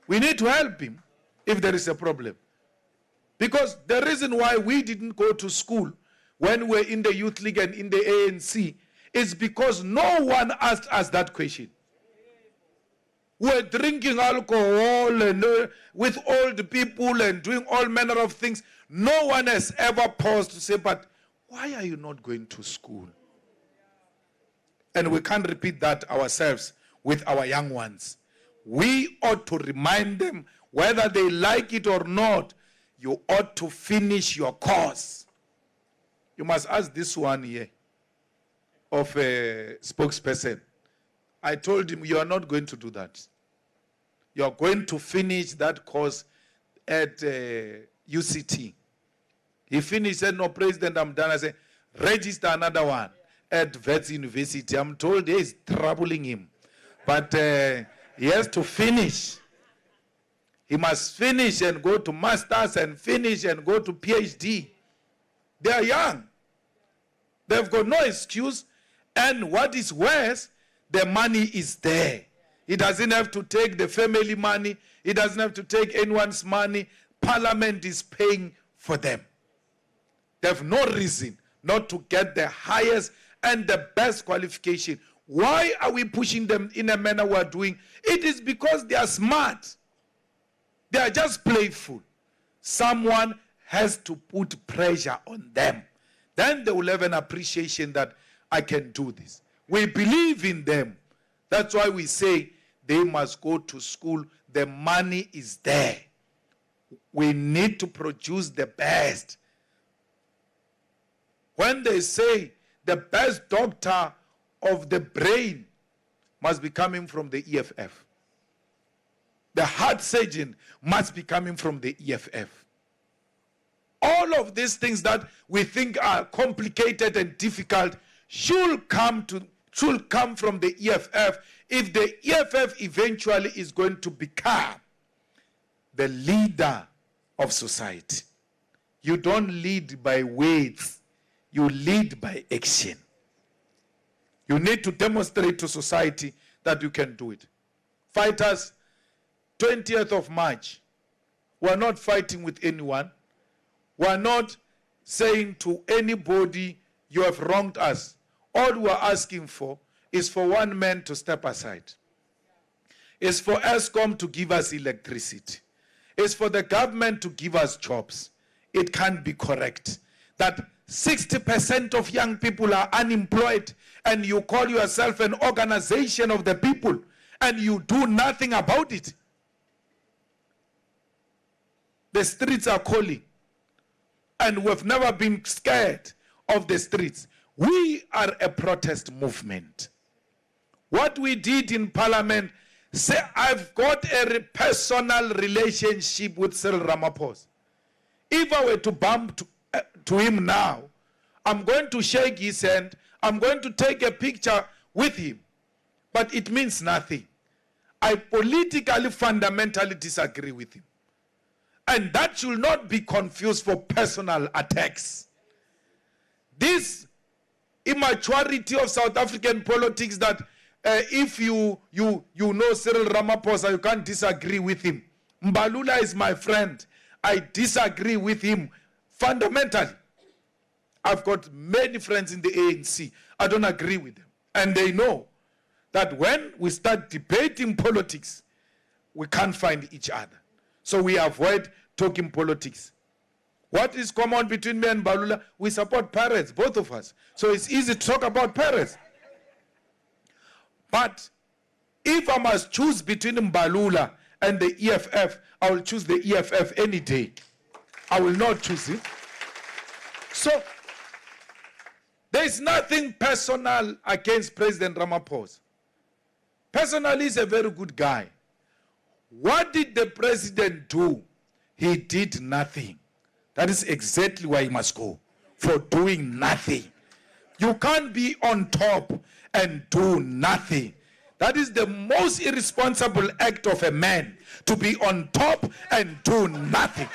We need to help him if there is a problem. Because the reason why we didn't go to school when we were in the Youth League and in the ANC is because no one asked us that question. We're drinking alcohol and with old people and doing all manner of things. No one has ever paused to say, but why are you not going to school? And we can't repeat that ourselves with our young ones. We ought to remind them, whether they like it or not, you ought to finish your course. You must ask this one here of a spokesperson. I told him, you are not going to do that. You are going to finish that course at UCT. He finished, said, no, President, I'm done. I said, register another one at Vets University. I'm told he's troubling him. But he has to finish. He must finish and go to masters and finish and go to PhD. They are young. They've got no excuse. And what is worse, the money is there. He doesn't have to take the family money. He doesn't have to take anyone's money. Parliament is paying for them. They have no reason not to get the highest and the best qualification. Why are we pushing them in a manner we are doing? It is because they are smart. They are just playful. Someone has to put pressure on them. Then they will have an appreciation that I can do this. We believe in them. That's why we say they must go to school. The money is there. We need to produce the best. When they say the best doctor of the brain must be coming from the EFF. The heart surgeon must be coming from the EFF. All of these things that we think are complicated and difficult should come from the EFF if the EFF eventually is going to become the leader of society. You don't lead by words. you lead by action. You need to demonstrate to society that you can do it. Fighters, 20th of March, we're not fighting with anyone. We're not saying to anybody, you have wronged us. All we're asking for is for one man to step aside. It's for ESCOM to give us electricity. It's for the government to give us jobs. It can't be correct that 60% of young people are unemployed and you call yourself an organization of the people and you do nothing about it. The streets are calling and we've never been scared of the streets. We are a protest movement. What we did in Parliament, say I've got a personal relationship with Cyril Ramaphosa. If I were to bump to him now, I'm going to shake his hand, I'm going to take a picture with him, but it means nothing. I politically, fundamentally disagree with him. And that should not be confused for personal attacks. This immaturity of South African politics that if you know Cyril Ramaphosa, you can't disagree with him. Mbalula is my friend. I disagree with him fundamentally. I've got many friends in the ANC. I don't agree with them. And they know that when we start debating politics, we can't find each other. So we avoid talking politics. What is common between me and Mbalula? We support parents, both of us. So it's easy to talk about parents. But if I must choose between Mbalula and the EFF, I will choose the EFF any day. I will not choose it. So there is nothing personal against President Ramaphosa. Personally, he's a very good guy. What did the president do? He did nothing. That is exactly why he must go, for doing nothing. You can't be on top and do nothing. That is the most irresponsible act of a man, to be on top and do nothing.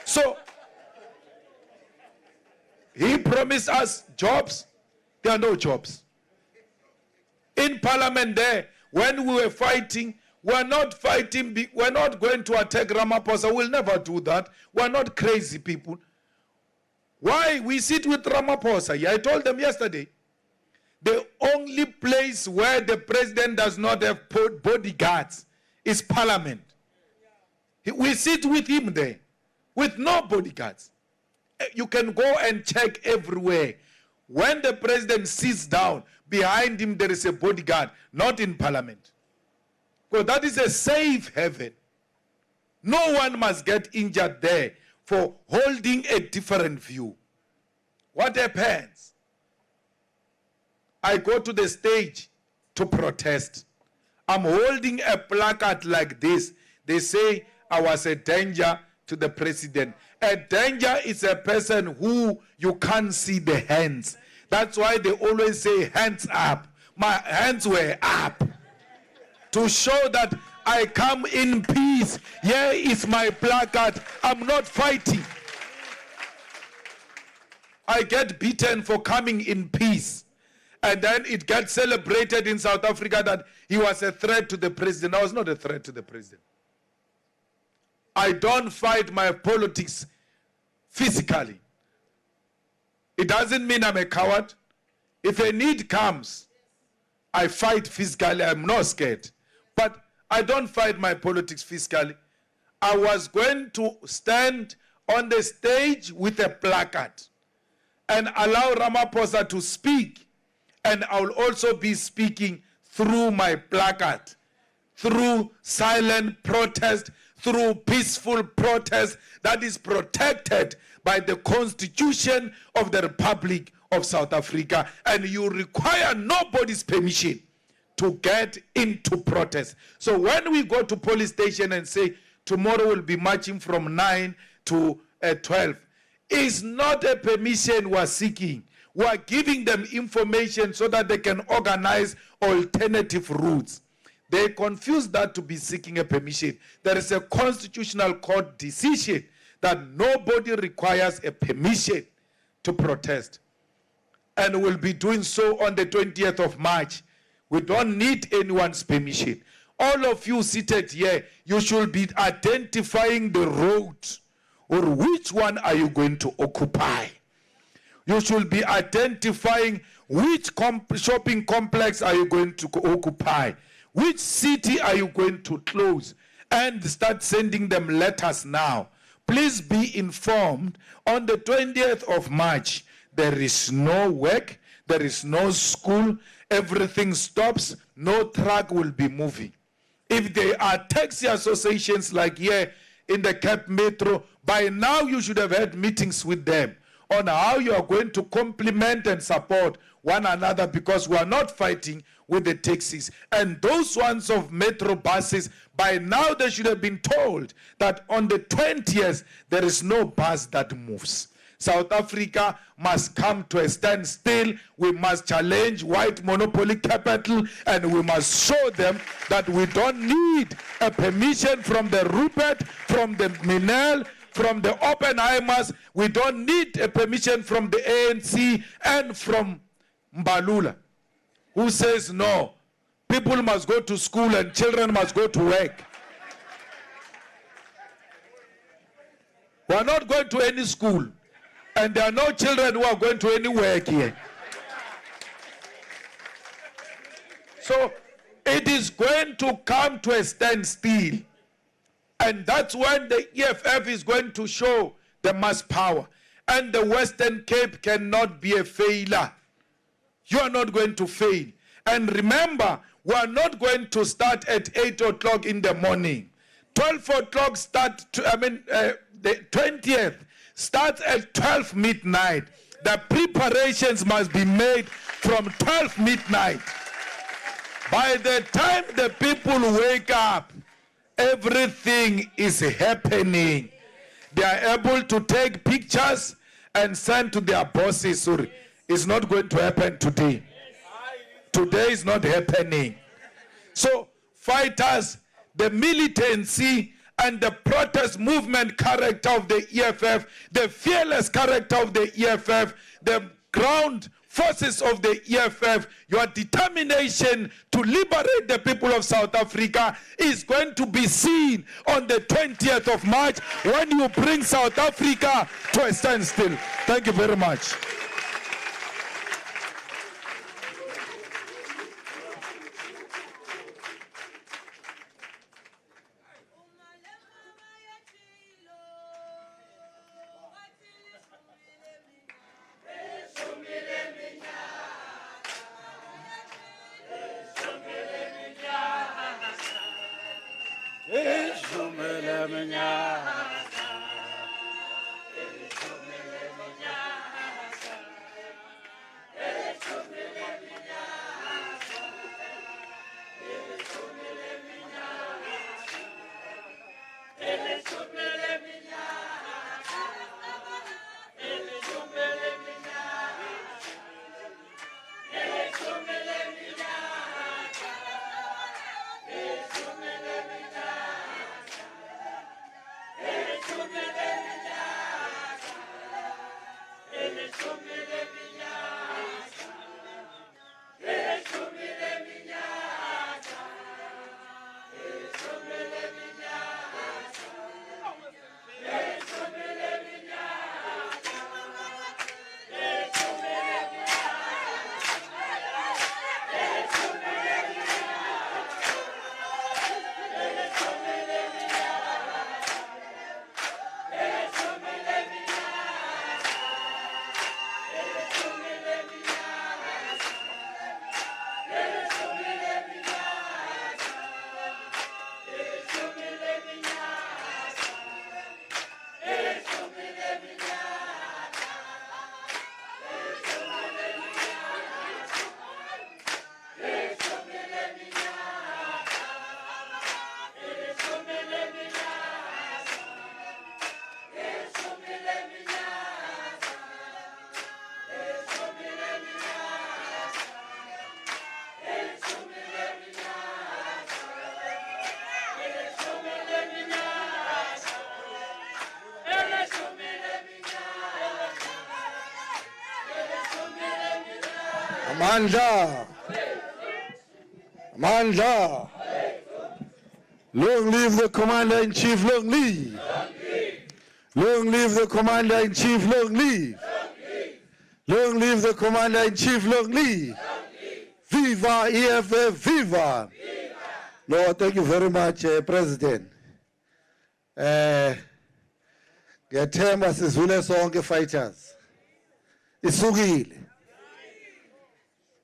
So, he promised us jobs. There are no jobs. In Parliament there, when we were fighting, we're not fighting, we're not going to attack Ramaphosa. We'll never do that. We're not crazy people. Why? We sit with Ramaphosa. Yeah, I told them yesterday, the only place where the president does not have bodyguards is Parliament. We sit with him there, with no bodyguards. You can go and check everywhere. When the president sits down, behind him there is a bodyguard, not in Parliament. Because that is a safe haven. No one must get injured there for holding a different view. What happens? I go to the stage to protest. I'm holding a placard like this. They say I was a danger to the president. A danger is a person who you can't see the hands. That's why they always say hands up. My hands were up to show that I come in peace. Here is my placard. I'm not fighting. I get beaten for coming in peace. And then it gets celebrated in South Africa that he was a threat to the president. I was not a threat to the president. I don't fight my politics physically. It doesn't mean I'm a coward. If a need comes, I fight physically. I'm not scared. But I don't fight my politics physically. I was going to stand on the stage with a placard and allow Ramaphosa to speak. And I will also be speaking through my placard, through silent protest, through peaceful protest that is protected by the Constitution of the Republic of South Africa. And you require nobody's permission to get into protest. So when we go to police station and say, tomorrow we'll be marching from 9 to 12, it's not a permission we're seeking. We're giving them information so that they can organize alternative routes. They confuse that to be seeking a permission. There is a constitutional court decision that nobody requires a permission to protest. And will be doing so on the 20th of March. We don't need anyone's permission. All of you seated here, you should be identifying the road or which one are you going to occupy. You should be identifying which shopping complex are you going to occupy. Which city are you going to close? And start sending them letters now. Please be informed, on the 20th of March, there is no work, there is no school, everything stops, no truck will be moving. If there are taxi associations like here in the Cape Metro, by now you should have had meetings with them on how you are going to complement and support one another, because we are not fighting with the taxis. And those ones of metro buses, by now they should have been told that on the 20th, there is no bus that moves. South Africa must come to a standstill. We must challenge white monopoly capital, and we must show them that we don't need a permission from the Rupert, from the Minel, from the Oppenheimers. We don't need a permission from the ANC and from Mbalula, who says no, people must go to school and children must go to work. We are not going to any school, and there are no children who are going to any work here. So it is going to come to a standstill. And that's when the EFF is going to show the mass power. And the Western Cape cannot be a failure. You are not going to fail. And remember, we are not going to start at 8 o'clock in the morning. 12 o'clock the 20th starts at 12 midnight. The preparations must be made from 12 midnight. By the time the people wake up, everything is happening. They are able to take pictures and send to their bosses. Sorry, it's not going to happen today. Today is not happening. So fighters, the militancy and the protest movement character of the EFF, the fearless character of the EFF, the ground forces of the EFF, your determination to liberate the people of South Africa is going to be seen on the 20th of March when you bring South Africa to a standstill. Thank you very much. Mandla. Mandla. Long live the Commander-in-Chief, long live. Long live the Commander-in-Chief, long live. Long live the Commander-in-Chief, long live. Viva EFF, viva. No, thank you very much, President. Ngiyethemba sizule sonke fighters. Isukile.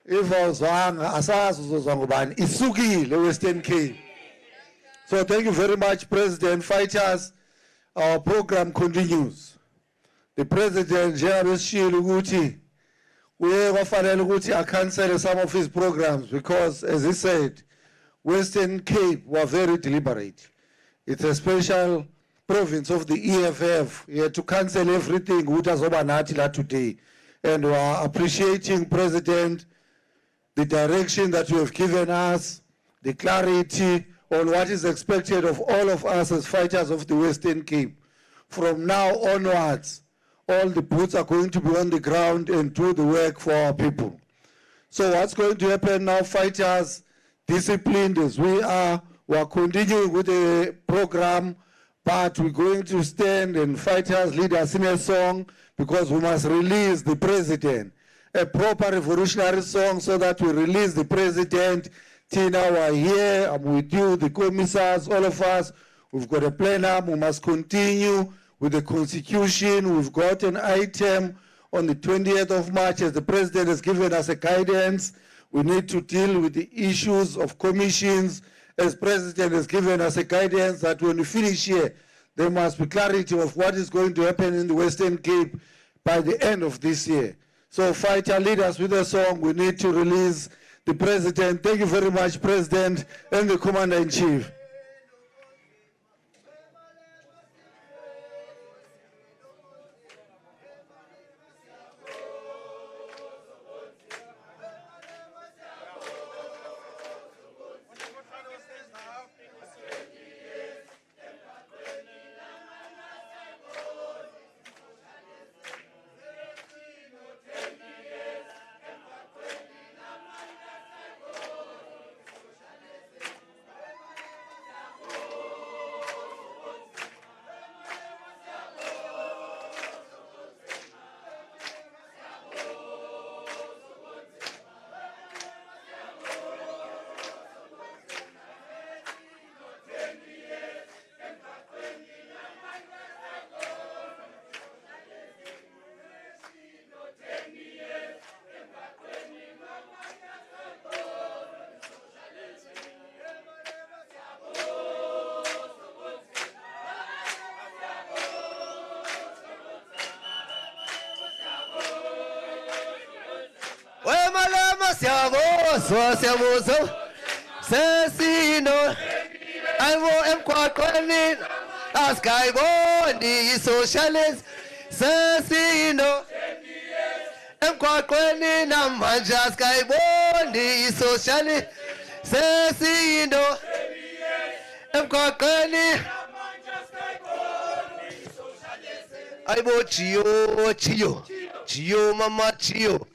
Ivozwanga asazi uzozwa ngubani. Isukile Western Cape. So thank you very much, President. Fighters, our program continues. The President, General Shilu Guti, we have cancel some of his programs because, as he said, Western Cape were very deliberate. It's a special province of the EFF. He had to cancel everything today. And we are appreciating, President, the direction that you have given us, the clarity on what is expected of all of us as fighters of the Western Cape. From now onwards, all the boots are going to be on the ground and do the work for our people. So what's going to happen now, fighters, disciplined as we are continuing with the program, but we're going to stand and fighters lead us in a song because we must release the president. A proper revolutionary song so that we release the president. Tina, we're here, I'm with you, the commissars, all of us. We've got a plenum, we must continue with the constitution. We've got an item on the 20th of March, as the president has given us a guidance. We need to deal with the issues of commissions, as president has given us a guidance that when we finish here, there must be clarity of what is going to happen in the Western Cape by the end of this year. So fighter, lead us with a song. We need to release the president. Thank you very much, President and the Commander-in-Chief. Sosiamuso, Sesino, I am quite as Kaiboni, socialist, Sesino, am quite I'm just Kaiboni, socialist, Sesino, am quite I bought Chio, Mama Chio.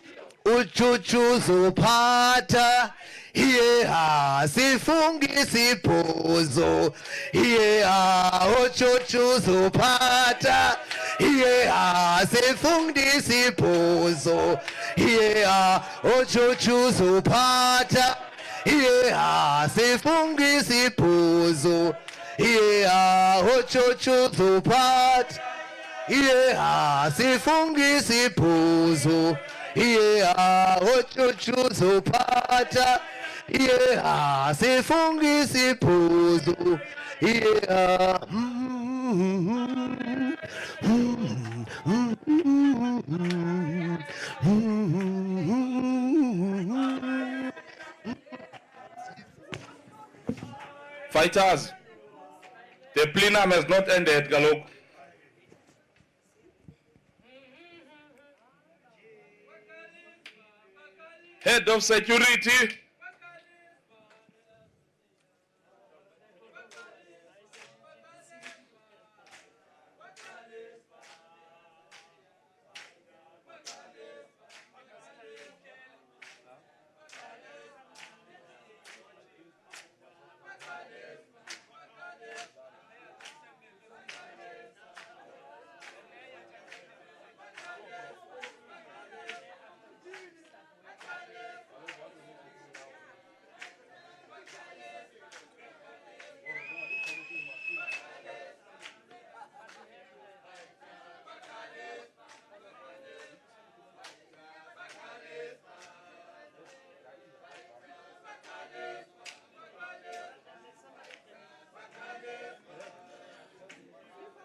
Uchuchuzo pata, yeah, sifungi sipuzo, yeah, uchuchuzo pata, yeah, sifungi sipuzo, yeah, uchuchuzo pata, yeah, sifungi sipuzo, yeah, uchuchuzo pata, yeah, sifungi sipuzo. Yeah, uchuchuzo pata. Yeah, sifungi sipuzo. Yeah. Fighters, the plenum has not ended, Galok. Head of security.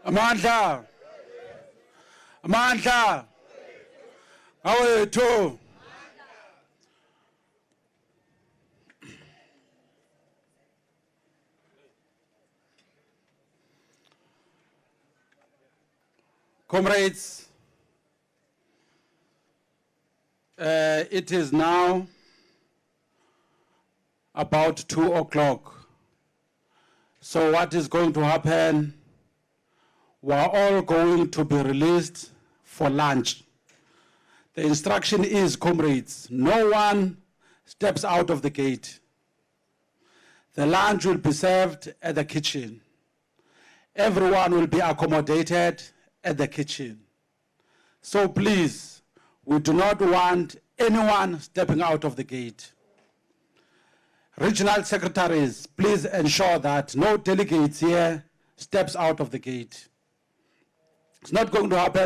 Amandla. Amandla. Awethu. Comrades, it is now about 2 o'clock. So what is going to happen? We're all going to be released for lunch. The instruction is, comrades, no one steps out of the gate. The lunch will be served at the kitchen. Everyone will be accommodated at the kitchen. So please, we do not want anyone stepping out of the gate. Regional secretaries, please ensure that no delegates here steps out of the gate. It's not going to happen